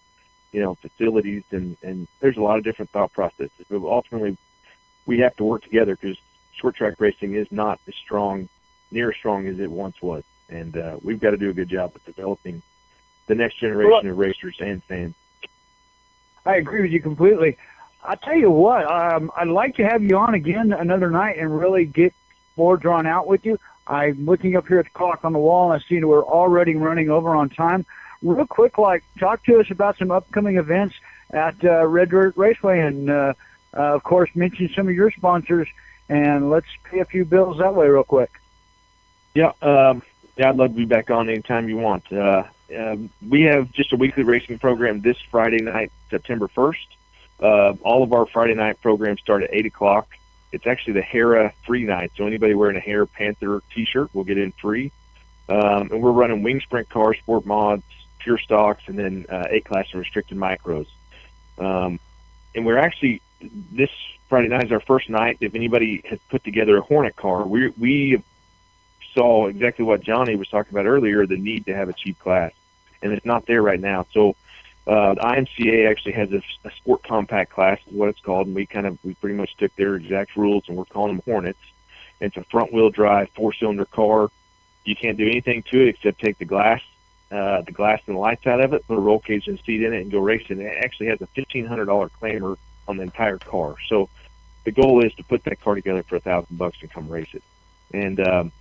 facilities, and there's a lot of different thought processes. But ultimately, we have to work together, because short track racing is not near as strong as it once was. And we've got to do a good job of developing the next generation of racers and fans. I agree with you completely. I'll tell you what, I'd like to have you on again another night and really get more drawn out with you. I'm looking up here at the clock on the wall, and I see we're already running over on time. Real quick, talk to us about some upcoming events at Red Dirt Raceway, and, of course, mention some of your sponsors, and let's pay a few bills that way real quick. Yeah, I'd love to be back on anytime you want. We have just a weekly racing program this Friday night, September 1st. All of our Friday night programs start at 8 o'clock. It's actually the Hera free night, so anybody wearing a Hera Panther T-shirt will get in free. And we're running wing sprint cars, sport mods, pure stocks, and then A-class and restricted micros. And we're actually, this Friday night is our first night. If anybody has put together a Hornet car, we saw exactly what Johnny was talking about earlier, the need to have a cheap class, and it's not there right now. So the IMCA actually has a sport compact class, is what it's called, and we pretty much took their exact rules, and we're calling them Hornets. It's a front-wheel drive, 4-cylinder car. You can't do anything to it except take the glass and the lights out of it, put a roll cage and seat in it, and go racing. It actually has a $1,500 claimer on the entire car. So the goal is to put that car together for $1,000 and come race it. And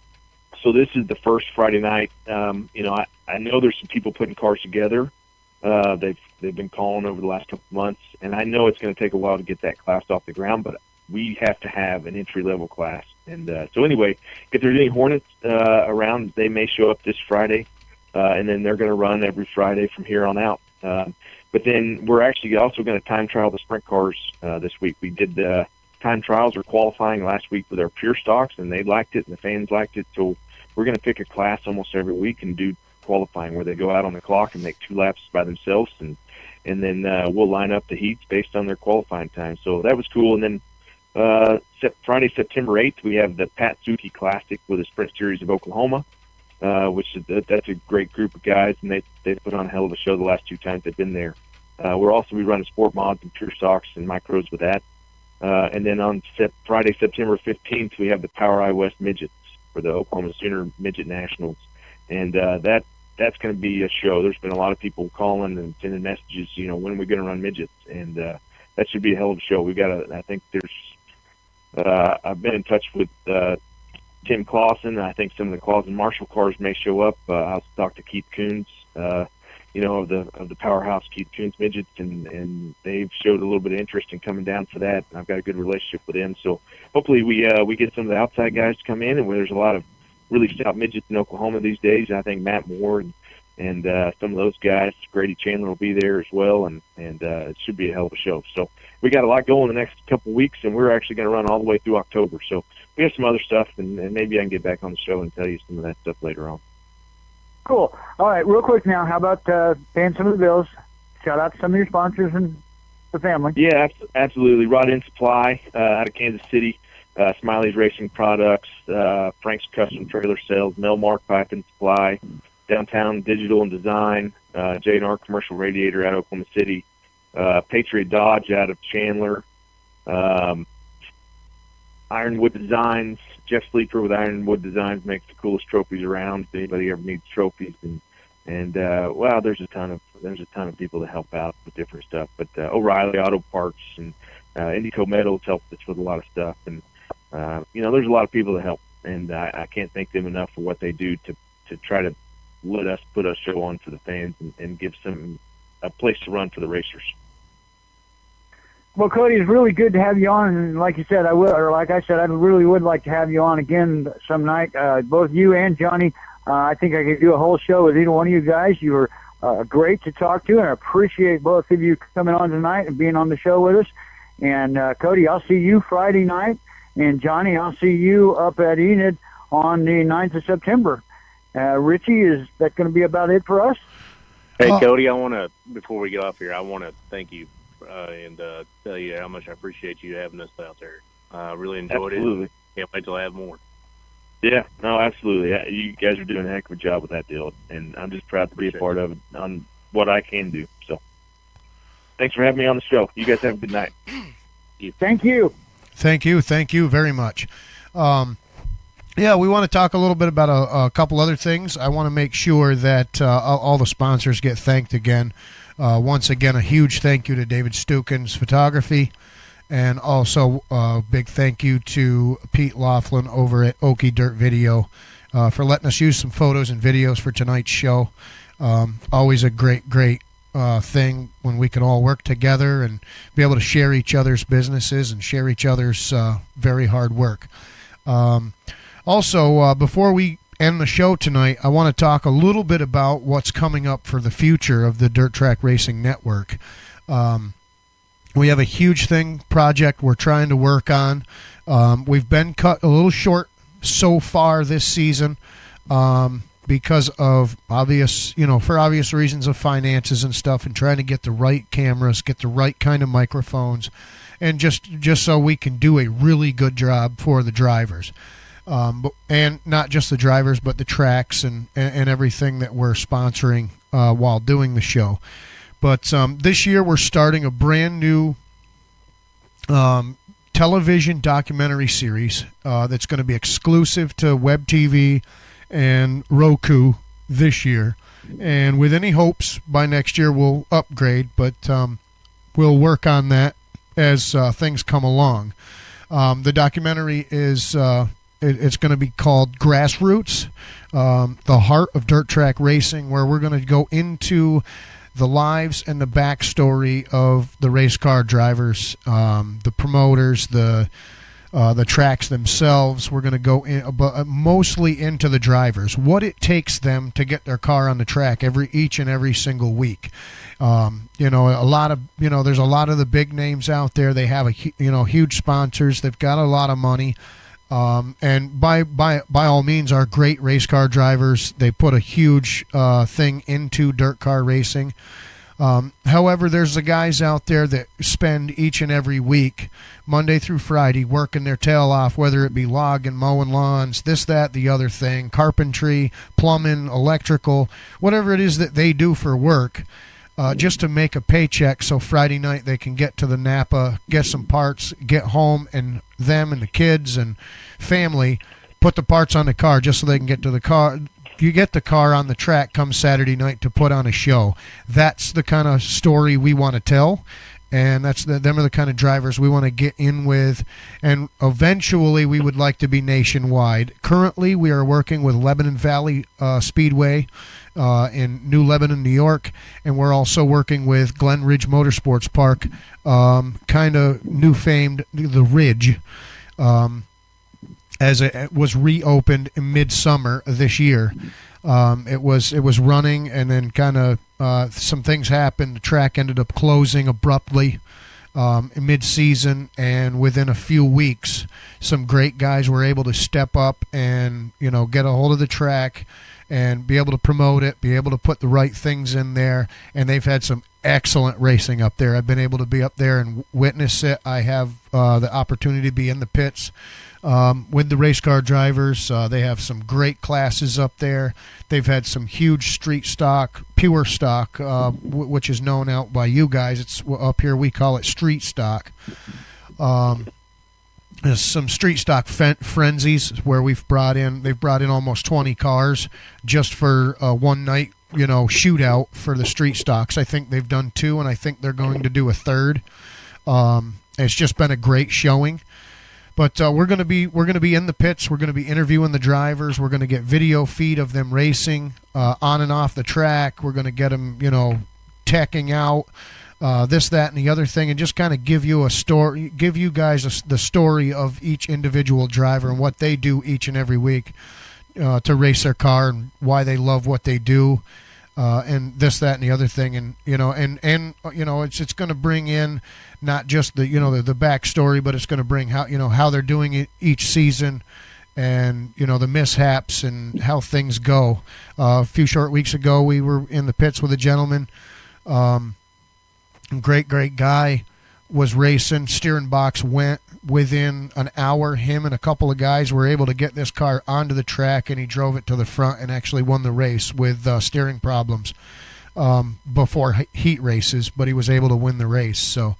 so this is the first Friday night. I know there's some people putting cars together. They've been calling over the last couple of months, and I know it's going to take a while to get that class off the ground, but we have to have an entry-level class. And so anyway, if there's any Hornets around, they may show up this Friday, and then they're going to run every Friday from here on out. But then we're actually also going to time trial the sprint cars this week. We did the time trials or qualifying last week with our pure stocks, and they liked it, and the fans liked it. So we're going to pick a class almost every week and do qualifying where they go out on the clock and make 2 laps by themselves, and then we'll line up the heats based on their qualifying time. So that was cool. And then Friday, September 8th, we have the Pat Suki Classic with the Sprint Series of Oklahoma, which is that's a great group of guys, and they put on a hell of a show the last 2 times they've been there. We're also be running sport mods and pure stocks and micros with that. And then on Friday, September 15th, we have the Power Eye West Midgets for the Oklahoma Sooner Midget Nationals. And that's going to be a show. There's been a lot of people calling and sending messages, when are we going to run midgets? And that should be a hell of a show. I think I've been in touch with Tim Clausen. I think some of the Clausen Marshall cars may show up. I'll talk to Keith Coons, of the Powerhouse Keith Coons Midgets, and they've showed a little bit of interest in coming down for that. I've got a good relationship with them. So hopefully we get some of the outside guys to come in, and where there's a lot of really stout midgets in Oklahoma these days. I think Matt Moore and some of those guys, Grady Chandler will be there as well, and it should be a hell of a show. So we got a lot going the next couple of weeks, and we're actually going to run all the way through October. So we have some other stuff, and maybe I can get back on the show and tell you some of that stuff later on. Cool. All right, real quick now, how about paying some of the bills? Shout out to some of your sponsors and the family. Yeah, absolutely. Rod In Supply out of Kansas City. Smiley's Racing Products, Frank's Custom Trailer Sales, Melmark Pipe and Supply, Downtown Digital and Design, J&R Commercial Radiator out of Oklahoma City, Patriot Dodge out of Chandler, Ironwood Designs. Jeff Sleeper with Ironwood Designs makes the coolest trophies around. If anybody ever needs trophies, and wow, there's a ton of there's a ton of people that help out with different stuff. But O'Reilly Auto Parts and Indico Metals help us with a lot of stuff, and there's a lot of people that help, and I can't thank them enough for what they do to try to let us put a show on for the fans and give some a place to run for the racers. Well, Cody, it's really good to have you on, and like I said, I really would like to have you on again some night. Both you and Johnny, I think I could do a whole show with either one of you guys. You were great to talk to, and I appreciate both of you coming on tonight and being on the show with us. And Cody, I'll see you Friday night, and Johnny, I'll see you up at Enid on the 9th of September. Richie, is that going to be about it for us? Hey, Cody, before we get off here, I want to thank you and tell you how much I appreciate you having us out there. I really enjoyed Absolutely. it. Can't wait till I have more. Yeah, no, absolutely. You guys are doing a heck of a job with that deal, and I'm just proud to be a part of it on what I can do. So thanks for having me on the show. You guys have a good night. Thank you. Thank you very much. Yeah, we want to talk a little bit about a couple other things. I want to make sure that all the sponsors get thanked again. Once again, a huge thank you to David Stukins Photography, and also a big thank you to Pete Laughlin over at Okie Dirt Video for letting us use some photos and videos for tonight's show. Always a great thing when we can all work together and be able to share each other's businesses and share each other's very hard work. Also, before we end the show tonight, I want to talk a little bit about what's coming up for the future of the Dirt Track Racing Network. We have a huge project we're trying to work on. We've been cut a little short so far this season because of for obvious reasons of finances and stuff, and trying to get the right cameras, get the right kind of microphones, and just so we can do a really good job for the drivers. And not just the drivers, but the tracks and everything that we're sponsoring while doing the show. But this year we're starting a brand new television documentary series that's going to be exclusive to Web TV and Roku this year. And with any hopes, by next year we'll upgrade, but we'll work on that as things come along. The documentary is... It's going to be called Grassroots, the Heart of Dirt Track Racing, where we're going to go into the lives and the backstory of the race car drivers, the promoters, the tracks themselves. We're going to go mostly into the drivers, what it takes them to get their car on the track each and every single week. There's a lot of the big names out there. They have huge sponsors. They've got a lot of money. And by all means are great race car drivers. They put a huge thing into dirt car racing. However, there's the guys out there that spend each and every week, Monday through Friday, working their tail off, whether it be logging, mowing lawns, this, that, the other thing, carpentry, plumbing, electrical, whatever it is that they do for work, just to make a paycheck so Friday night they can get to the Napa, get some parts, get home, and them and the kids and family put the parts on the car just so they can get to the car. You get the car on the track come Saturday night to put on a show. That's the kind of story we want to tell, and them are the kind of drivers we want to get in with, and eventually we would like to be nationwide. Currently, we are working with Lebanon Valley Speedway in New Lebanon, New York, and we're also working with Glen Ridge Motorsports Park, kind of new famed the Ridge, as it was reopened in midsummer this year. It was running, and then kind of some things happened. The track ended up closing abruptly in mid-season, and within a few weeks, some great guys were able to step up and get a hold of the track and be able to promote it, be able to put the right things in there, and they've had some excellent racing up there. I've been able to be up there and witness it. I have the opportunity to be in the pits with the race car drivers. They have some great classes up there. They've had some huge street stock, pure stock, which is known out by you guys. It's up here we call it street stock. There's some street stock frenzies where they've brought in almost 20 cars just for one night shootout for the street stocks. I think they've done 2, and I think they're going to do a 3rd. It's just been a great showing. But we're going to be in the pits. We're going to be interviewing the drivers. We're going to get video feed of them racing on and off the track. We're going to get them, teching out this, that, and the other thing, and just kind of give you guys the story of each individual driver and what they do each and every week to race their car and why they love what they do. And this, that, and the other thing, and it's going to bring in not just the backstory, but it's going to bring how they're doing it each season, and the mishaps and how things go. A few short weeks ago, we were in the pits with a gentleman, great guy, was racing. Steering box went. Within an hour, him and a couple of guys were able to get this car onto the track, and he drove it to the front and actually won the race with steering problems before heat races, but he was able to win the race. So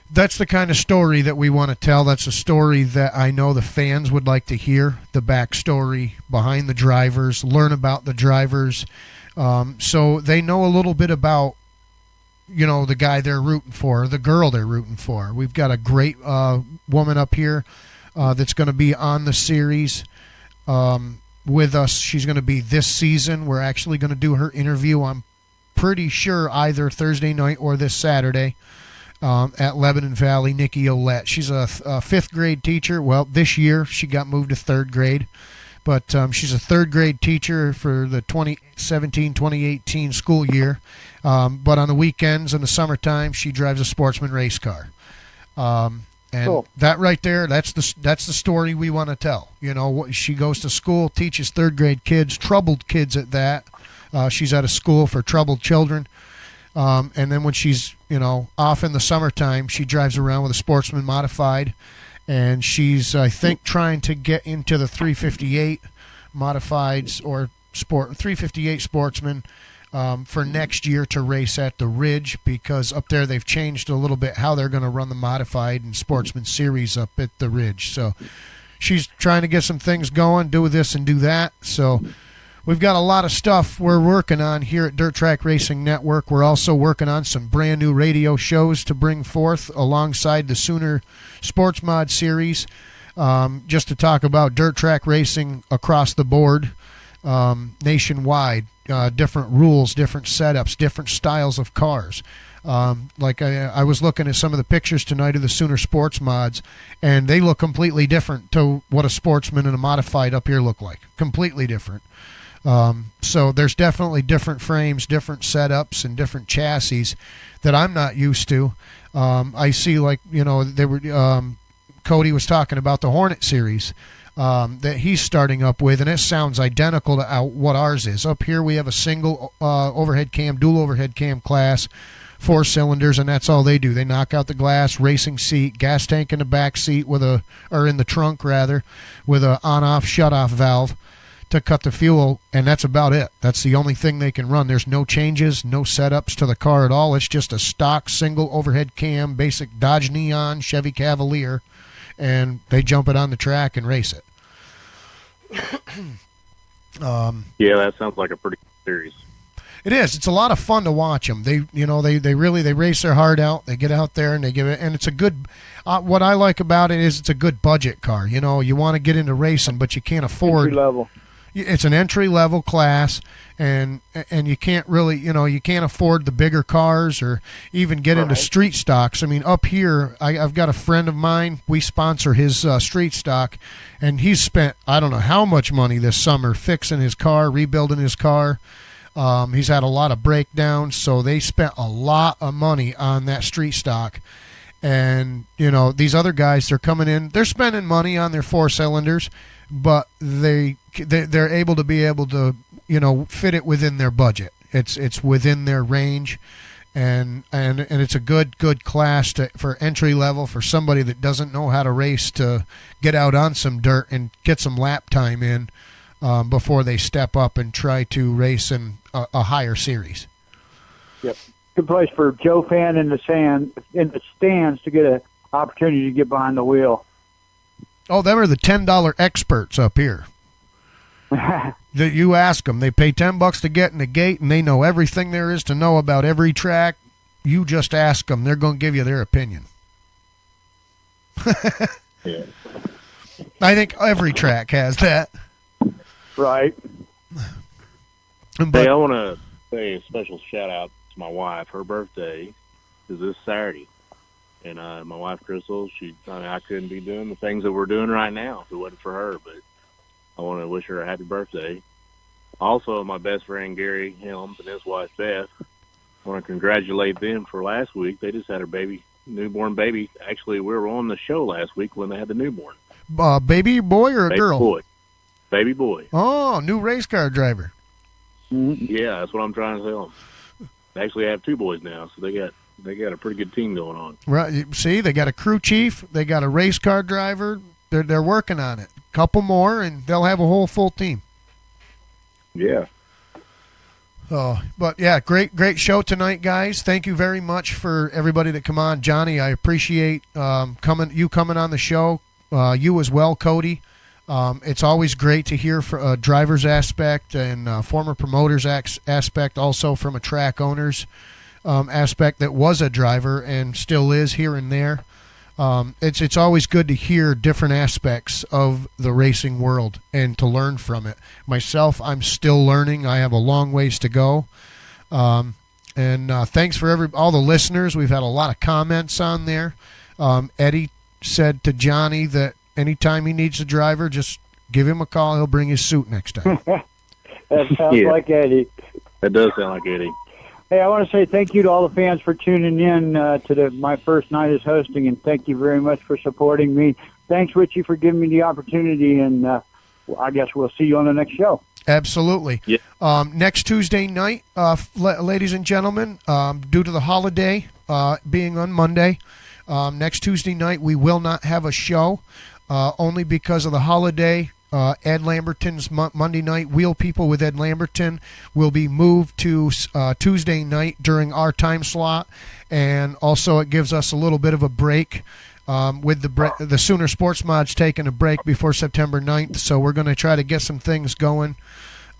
that's the kind of story that we want to tell. That's a story that I know the fans would like to hear, the backstory behind the drivers, learn about the drivers, so they know a little bit about the guy they're rooting for, the girl they're rooting for. We've got a great woman up here that's going to be on the series with us. She's going to be this season. We're actually going to do her interview, I'm pretty sure, either Thursday night or this Saturday at Lebanon Valley. Nikki Olette. She's a 5th grade teacher. Well, this year she got moved to 3rd grade. But she's a 3rd grade teacher for the 2017-2018 school year. But on the weekends and the summertime, she drives a Sportsman race car. And cool. That right there, that's the story we want to tell. She goes to school, teaches 3rd grade kids, troubled kids at that. She's at a school for troubled children. And then when she's off in the summertime, she drives around with a Sportsman modified. And she's, I think, trying to get into the 358 modifieds or 358 Sportsman for next year to race at the Ridge, because up there they've changed a little bit how they're going to run the modified and Sportsman series up at the Ridge. So she's trying to get some things going, do this and do that. So we've got a lot of stuff we're working on here at Dirt Track Racing Network. We're also working on some brand new radio shows to bring forth alongside the Sooner Sportsmod series, just to talk about dirt track racing across the board, nationwide, different rules, different setups, different styles of cars. Like I was looking at some of the pictures tonight of the Sooner Sports Mods, and they look completely different to what a Sportsman and a modified up here look like. Completely different. So there's definitely different frames, different setups, and different chassis that I'm not used to. I see, they were Cody was talking about the Hornet series that he's starting up with, and it sounds identical to what ours is. Up here we have a single overhead cam, dual overhead cam class, 4 cylinders, and that's all they do. They knock out the glass, racing seat, gas tank in the back seat or in the trunk rather, with a on-off, shut-off valve to cut the fuel, and that's about it. That's the only thing they can run. There's no changes, no setups to the car at all. It's just a stock single overhead cam, basic Dodge Neon, Chevy Cavalier, and they jump it on the track and race it. Yeah, that sounds like a pretty good series. It is. It's a lot of fun to watch them. They race their heart out. They get out there and they give it, and it's a good. What I like about it is it's a good budget car. You want to get into racing, but you can't afford. Entry level. It's an entry-level class, and you can't really, you can't afford the bigger cars or even get into street stocks. I mean, up here, I've got a friend of mine. We sponsor his street stock, and he's spent, I don't know how much money this summer fixing his car, rebuilding his car. He's had a lot of breakdowns, so they spent a lot of money on that street stock. And, these other guys, they're coming in, they're spending money on their 4 cylinders, but they're able to fit it within their budget. It's within their range, and it's a good class for entry level for somebody that doesn't know how to race to get out on some dirt and get some lap time in before they step up and try to race in a higher series. Yep, good place for Joe fan in the stands to get an opportunity to get behind the wheel. Oh, them are the $10 experts up here. that you ask them. They pay $10 to get in the gate, and they know everything there is to know about every track. You just ask them; they're going to give you their opinion. Yeah. I think every track has that. Right. But, Hey, I want to say a special shout out to my wife. Her birthday is this Saturday, and my wife Crystal. I couldn't be doing the things that we're doing right now if it wasn't for her. But I want to wish her a happy birthday. Also, my best friend Gary Helms and his wife Beth. I want to congratulate them for last week. They just had a newborn baby. Actually, we were on the show last week when they had the newborn. baby boy or a Baby girl? boy. Baby boy. Oh, new race car driver. Yeah, that's what I'm trying to tell them. They actually have 2 boys now, so they got a pretty good team going on. Right. You see, they got a crew chief. They got a race car driver. They're working on it. A couple more, and they'll have a whole full team. Yeah. Oh, but yeah, great show tonight, guys. Thank you very much for everybody that come on. Johnny, I appreciate coming on the show. You as well, Cody. It's always great to hear from a driver's aspect and former promoters aspect, also from a track owner's aspect that was a driver and still is here and there. It's always good to hear different aspects of the racing world and to learn from it. Myself, I'm still learning. I have a long ways to go. And thanks for all the listeners. We've had a lot of comments on there. Eddie said to Johnny that anytime he needs a driver, just give him a call. He'll bring his suit next time. That sounds like Eddie. That does sound like Eddie. Hey, I want to say thank you to all the fans for tuning in to my first night as hosting, and thank you very much for supporting me. Thanks, Richie, for giving me the opportunity, and I guess we'll see you on the next show. Absolutely. Yeah. Next Tuesday night, ladies and gentlemen, due to the holiday being on Monday, next Tuesday night we will not have a show, only because of the holiday. Ed Lamberton's Monday night Wheel People with Ed Lamberton will be moved to Tuesday night during our time slot, and also it gives us a little bit of a break with the Sooner Sportsmod's taking a break before September 9th, so we're going to try to get some things going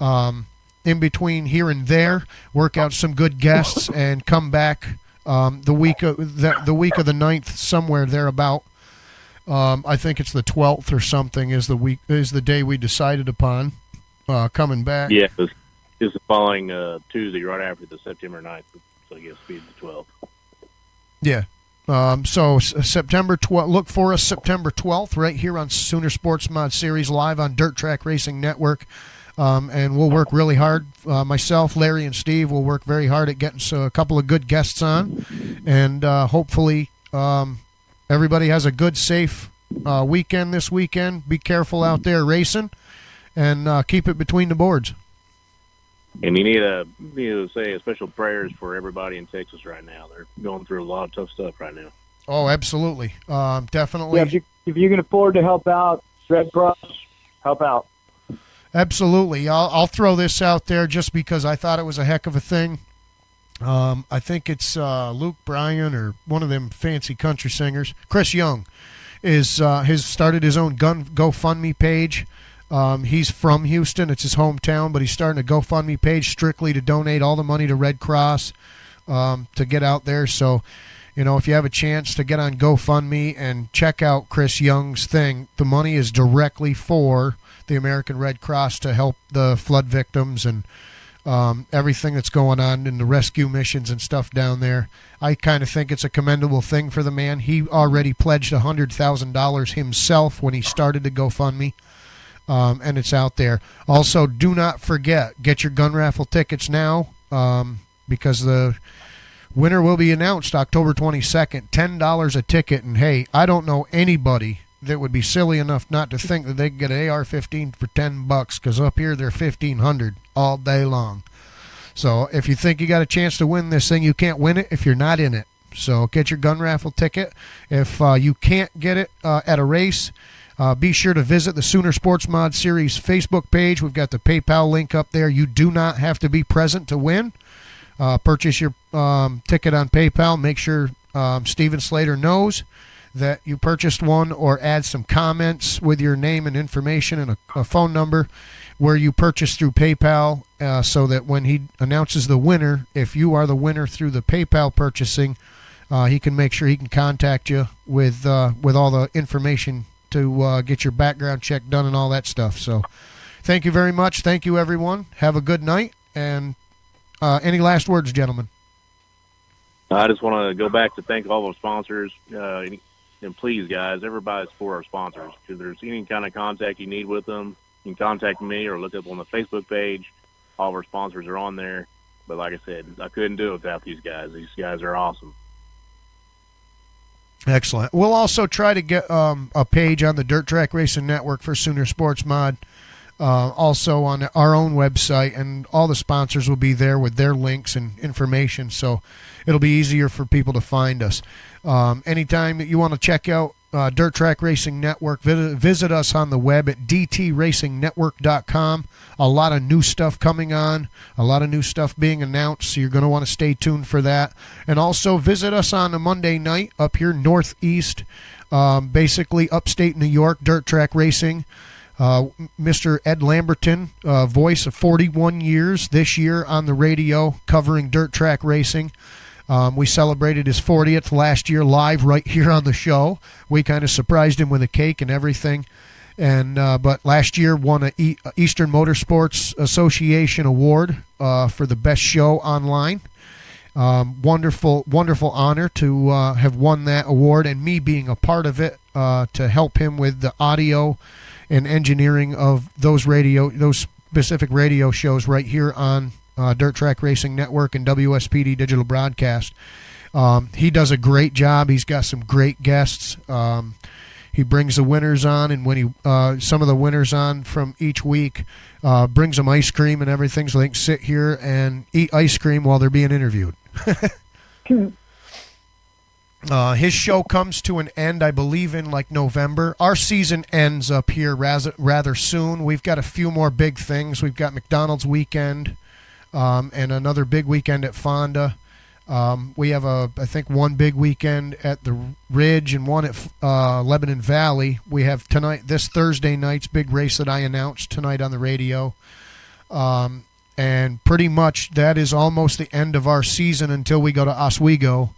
in between here and there, work out some good guests, and come back the week of the 9th, somewhere thereabout. I think it's the 12th or something is the day we decided upon coming back. Yeah, it's the following Tuesday, right after the September 9th, so I guess it'll be the 12th. Yeah. So September 12th, look for us September 12th right here on Sooner Sports Mod Series live on Dirt Track Racing Network. And we'll work really hard. Myself, Larry, and Steve will work very hard at getting a couple of good guests on. And hopefully everybody has a good, safe weekend this weekend. Be careful out there racing, and keep it between the boards. And you need to say a special prayers for everybody in Texas right now. They're going through a lot of tough stuff right now. Oh, absolutely. Definitely. Yeah, if you can afford to help out, Red Cross, help out. Absolutely. I'll throw this out there just because I thought it was a heck of a thing. I think it's Luke Bryan or one of them fancy country singers. Chris Young has started his own GoFundMe page. He's from Houston. It's his hometown, but he's starting a GoFundMe page strictly to donate all the money to Red Cross to get out there. So, if you have a chance to get on GoFundMe and check out Chris Young's thing, the money is directly for the American Red Cross to help the flood victims and everything that's going on in the rescue missions and stuff down there. I kind of think it's a commendable thing for the man. He already pledged $100,000 himself when he started the GoFundMe, and it's out there. Also, do not forget, get your gun raffle tickets now because the winner will be announced October 22nd. $10 a ticket, and hey, I don't know anybody that would be silly enough not to think that they could get an AR-15 for $10, because up here they're $1,500 all day long. So if you think you got a chance to win this thing, you can't win it if you're not in it. So get your gun raffle ticket. If you can't get it at a race, be sure to visit the Sooner Sports Mod Series Facebook page. We've got the PayPal link up there. You do not have to be present to win. Purchase your ticket on PayPal. Make sure Steven Slater knows that you purchased one, or add some comments with your name and information and a phone number. where you purchase through PayPal, so that when he announces the winner, if you are the winner through the PayPal purchasing, he can make sure he can contact you with all the information to get your background check done and all that stuff. So thank you very much. Thank you, everyone. Have a good night. And any last words, gentlemen? I just want to go back to thank all our sponsors. And please, guys, everybody support our sponsors. If there's any kind of contact you need with them, you can contact me or look up on the Facebook page. All of our sponsors are on there. But like I said, I couldn't do it without these guys. These guys are awesome. Excellent. We'll also try to get a page on the Dirt Track Racing Network for Sooner Sportsmod, also on our own website, and all the sponsors will be there with their links and information, so it'll be easier for people to find us. Anytime that you want to check out Dirt Track Racing Network, visit us on the web at dtracingnetwork.com. A lot of new stuff coming on, a lot of new stuff being announced, so you're going to want to stay tuned for that. And also visit us on a Monday night up here northeast, basically upstate New York, Dirt Track Racing. Mr. Ed Lamberton, voice of 41 years this year on the radio covering dirt track racing. We celebrated his 40th last year live right here on the show. We kind of surprised him with a cake and everything. And but last year won a Eastern Motorsports Association award for the best show online. Wonderful honor to have won that award, and me being a part of it to help him with the audio and engineering of those specific radio shows right here on Dirt Track Racing Network and WSPD Digital Broadcast. He does a great job. He's got some great guests. He brings the winners on, and when he some of the winners on from each week, brings them ice cream and everything, so they can sit here and eat ice cream while they're being interviewed. His show comes to an end, I believe, in like November. Our season ends up here rather soon. We've got a few more big things. We've got McDonald's weekend and another big weekend at Fonda. We have, I think, one big weekend at the Ridge and one at Lebanon Valley. We have tonight, this Thursday night's big race that I announced tonight on the radio. And pretty much that is almost the end of our season until we go to Oswego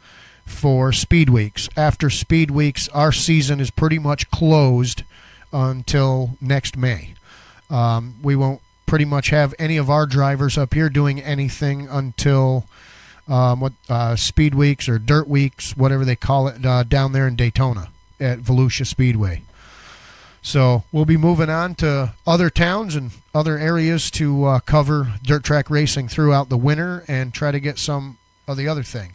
for Speed Weeks. After Speed Weeks, our season is pretty much closed until next May. We won't pretty much have any of our drivers up here doing anything until Speed Weeks or Dirt Weeks, whatever they call it, down there in Daytona at Volusia Speedway. So we'll be moving on to other towns and other areas to cover dirt track racing throughout the winter and try to get some of the other thing.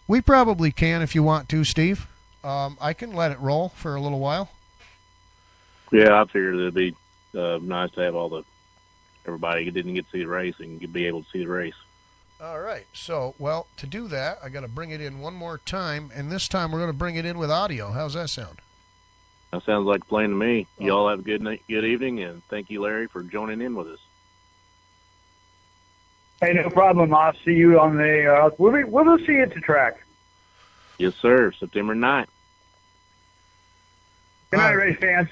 We probably can if you want to, Steve. I can let it roll for a little while. Yeah, I figured it'd be nice to have everybody who didn't get to see the race and be able to see the race. All right. So, well, to do that, I got to bring it in one more time, and this time we're going to bring it in with audio. How's that sound? That sounds like a plan to me. You all have a good evening, and thank you, Larry, for joining in with us. Hey, no problem. I'll see you on the. We'll see you at the track. Yes, sir. September 9th. Good night, race fans.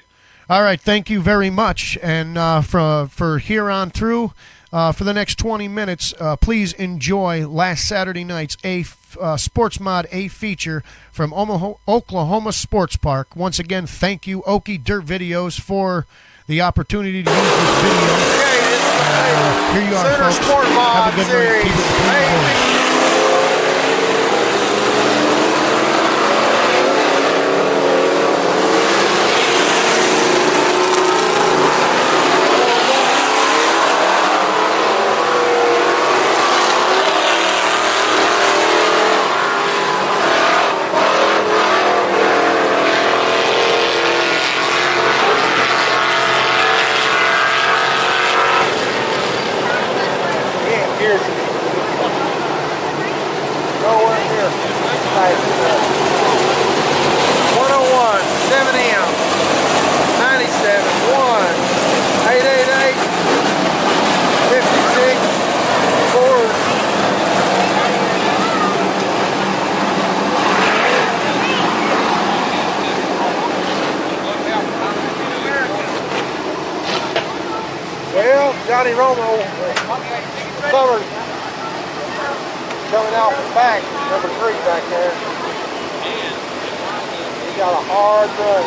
All right. Thank you very much. And for here on through, for the next 20 minutes, please enjoy last Saturday night's Sportsmod A feature from Oklahoma Sports Park. Once again, thank you, Okie Dirt Videos, for the opportunity to use this video. Here you are, folks. Have a good night. Keep it clean. Well, Johnny Romo, Summer coming out from back, number 3 back there. He got a hard run.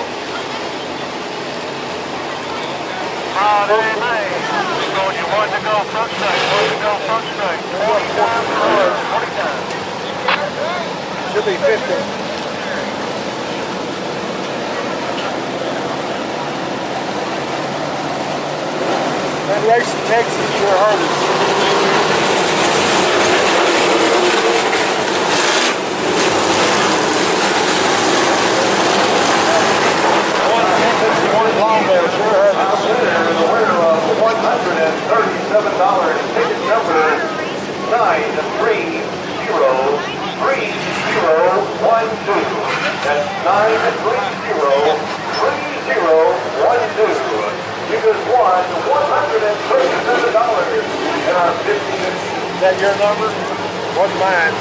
Friday night. So you want to go front straight, 20 times, 20 times. Should be 50. That race in Texas sure hurt us. One long there sure hurt us. The winner of $137, ticket number 9303012. That's 9303012. You just won $137 in our 50. Is that your number? What's mine?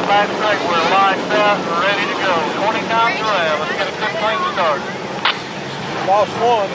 Back straight, we're lined up and ready to go. 20 times around. Let's get a good clean start. Lost one.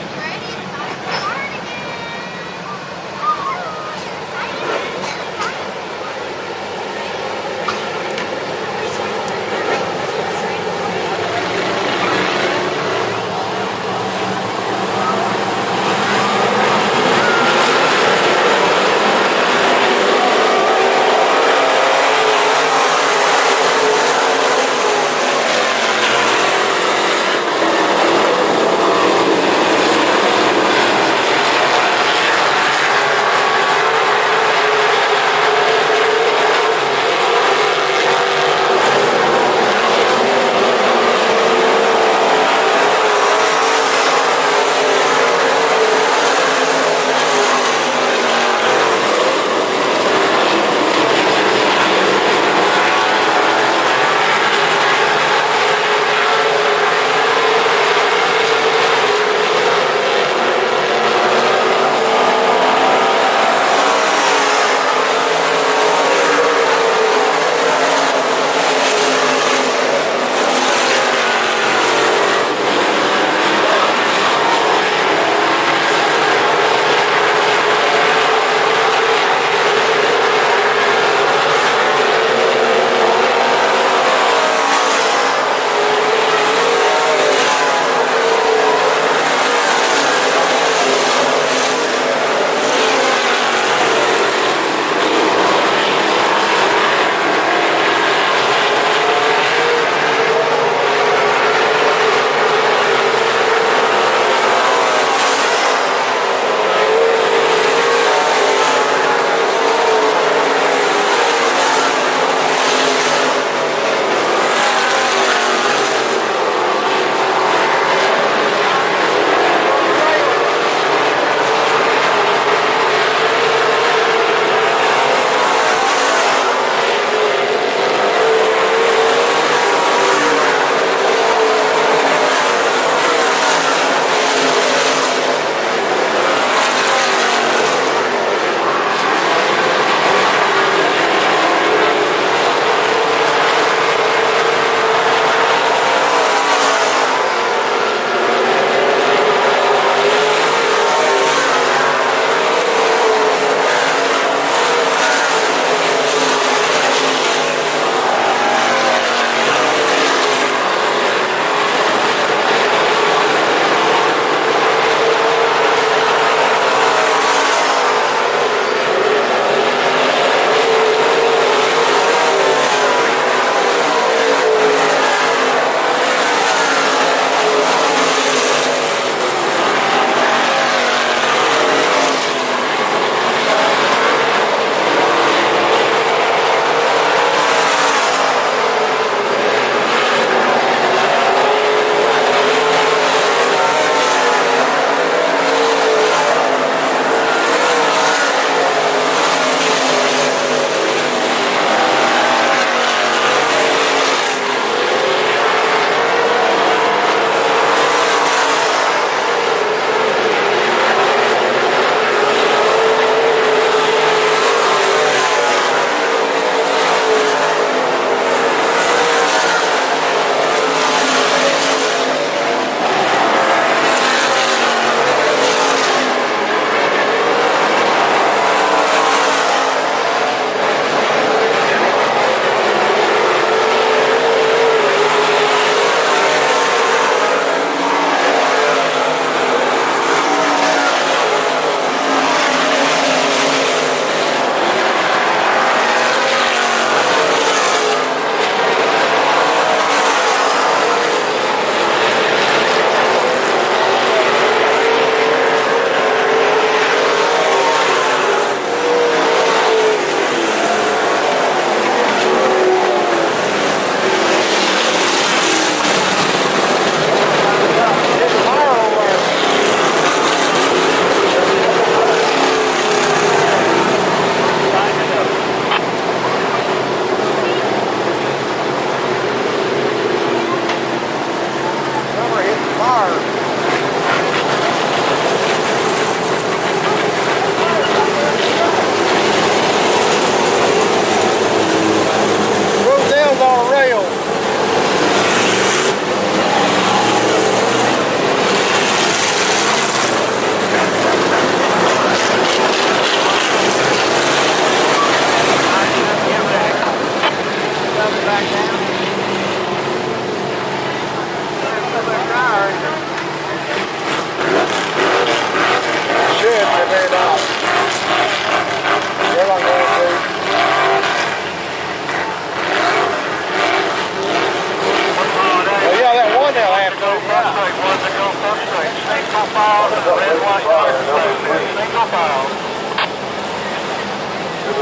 Roselle's on a rail.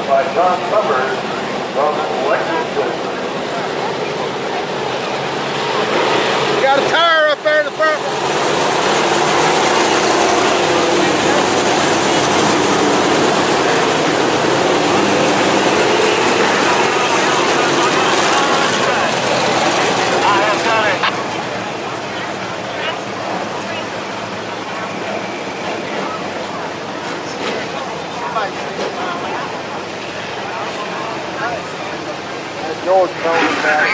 By John Summers from Lexington. You got a tire up there in the front. George knows about it.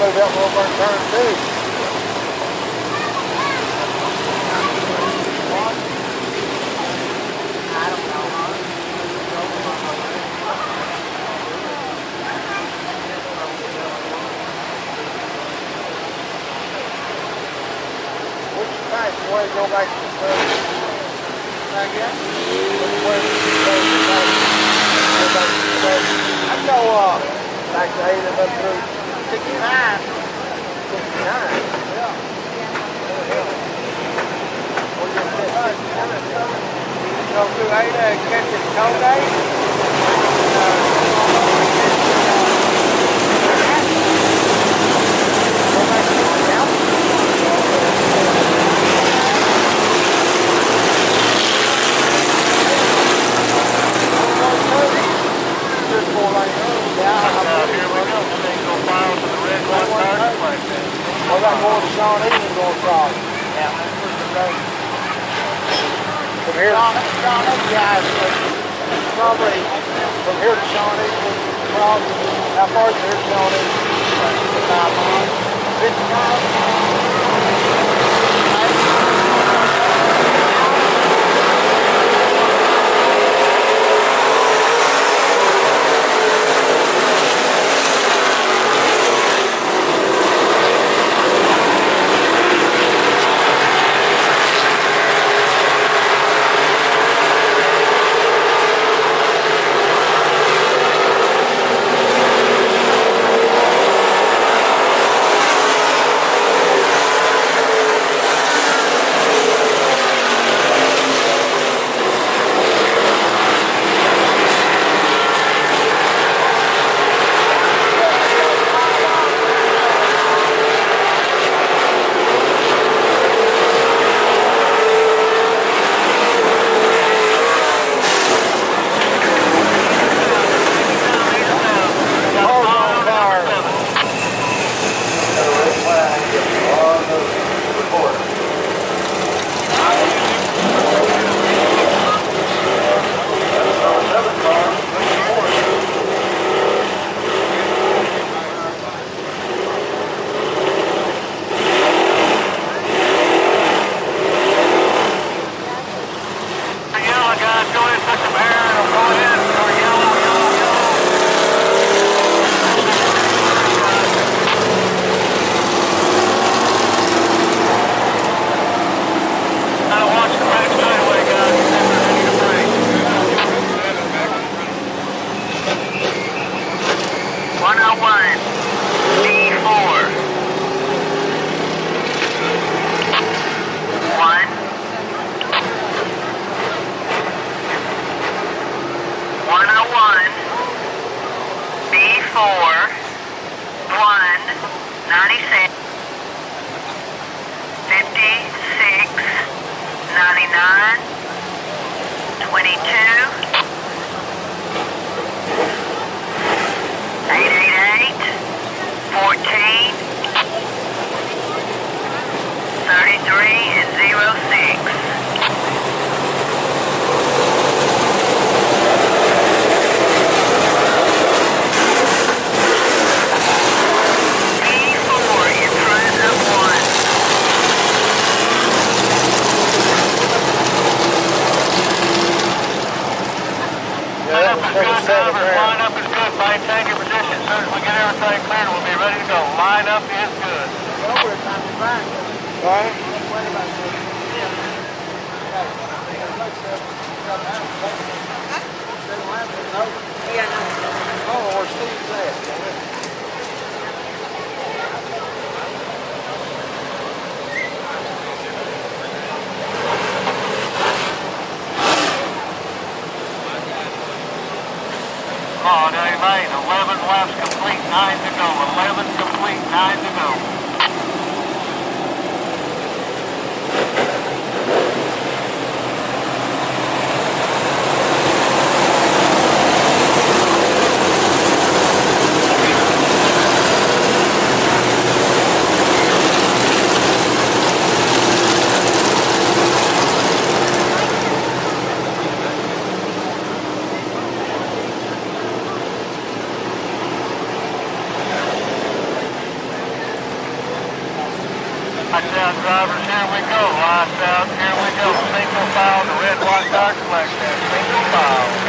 Move out over and turn too. I don't know. Which nice way to go back to the study? Again? Which way to go back to the study? I go back to 8 and up through 69. 69? Yeah. What do you think? Go through 8 and catch it Cody? Well, that going to Sean Egan going across. Yeah, that's where the road. From here? Sean guys, probably from here to Sean Egan across. How far is here to Sean Egan? 5 miles. 50 miles? drivers, line up is good. Maintain your position. As soon as we get everything cleared, we'll be ready to go. Line up is good. Oh, where Steve's at. Oh, Dave Lane, 11 laps complete, 9 to go. 11 complete, 9 to go. Lights out, drivers, here we go. Lights out, here we go. Single file, the red, white, dark flag. Single file.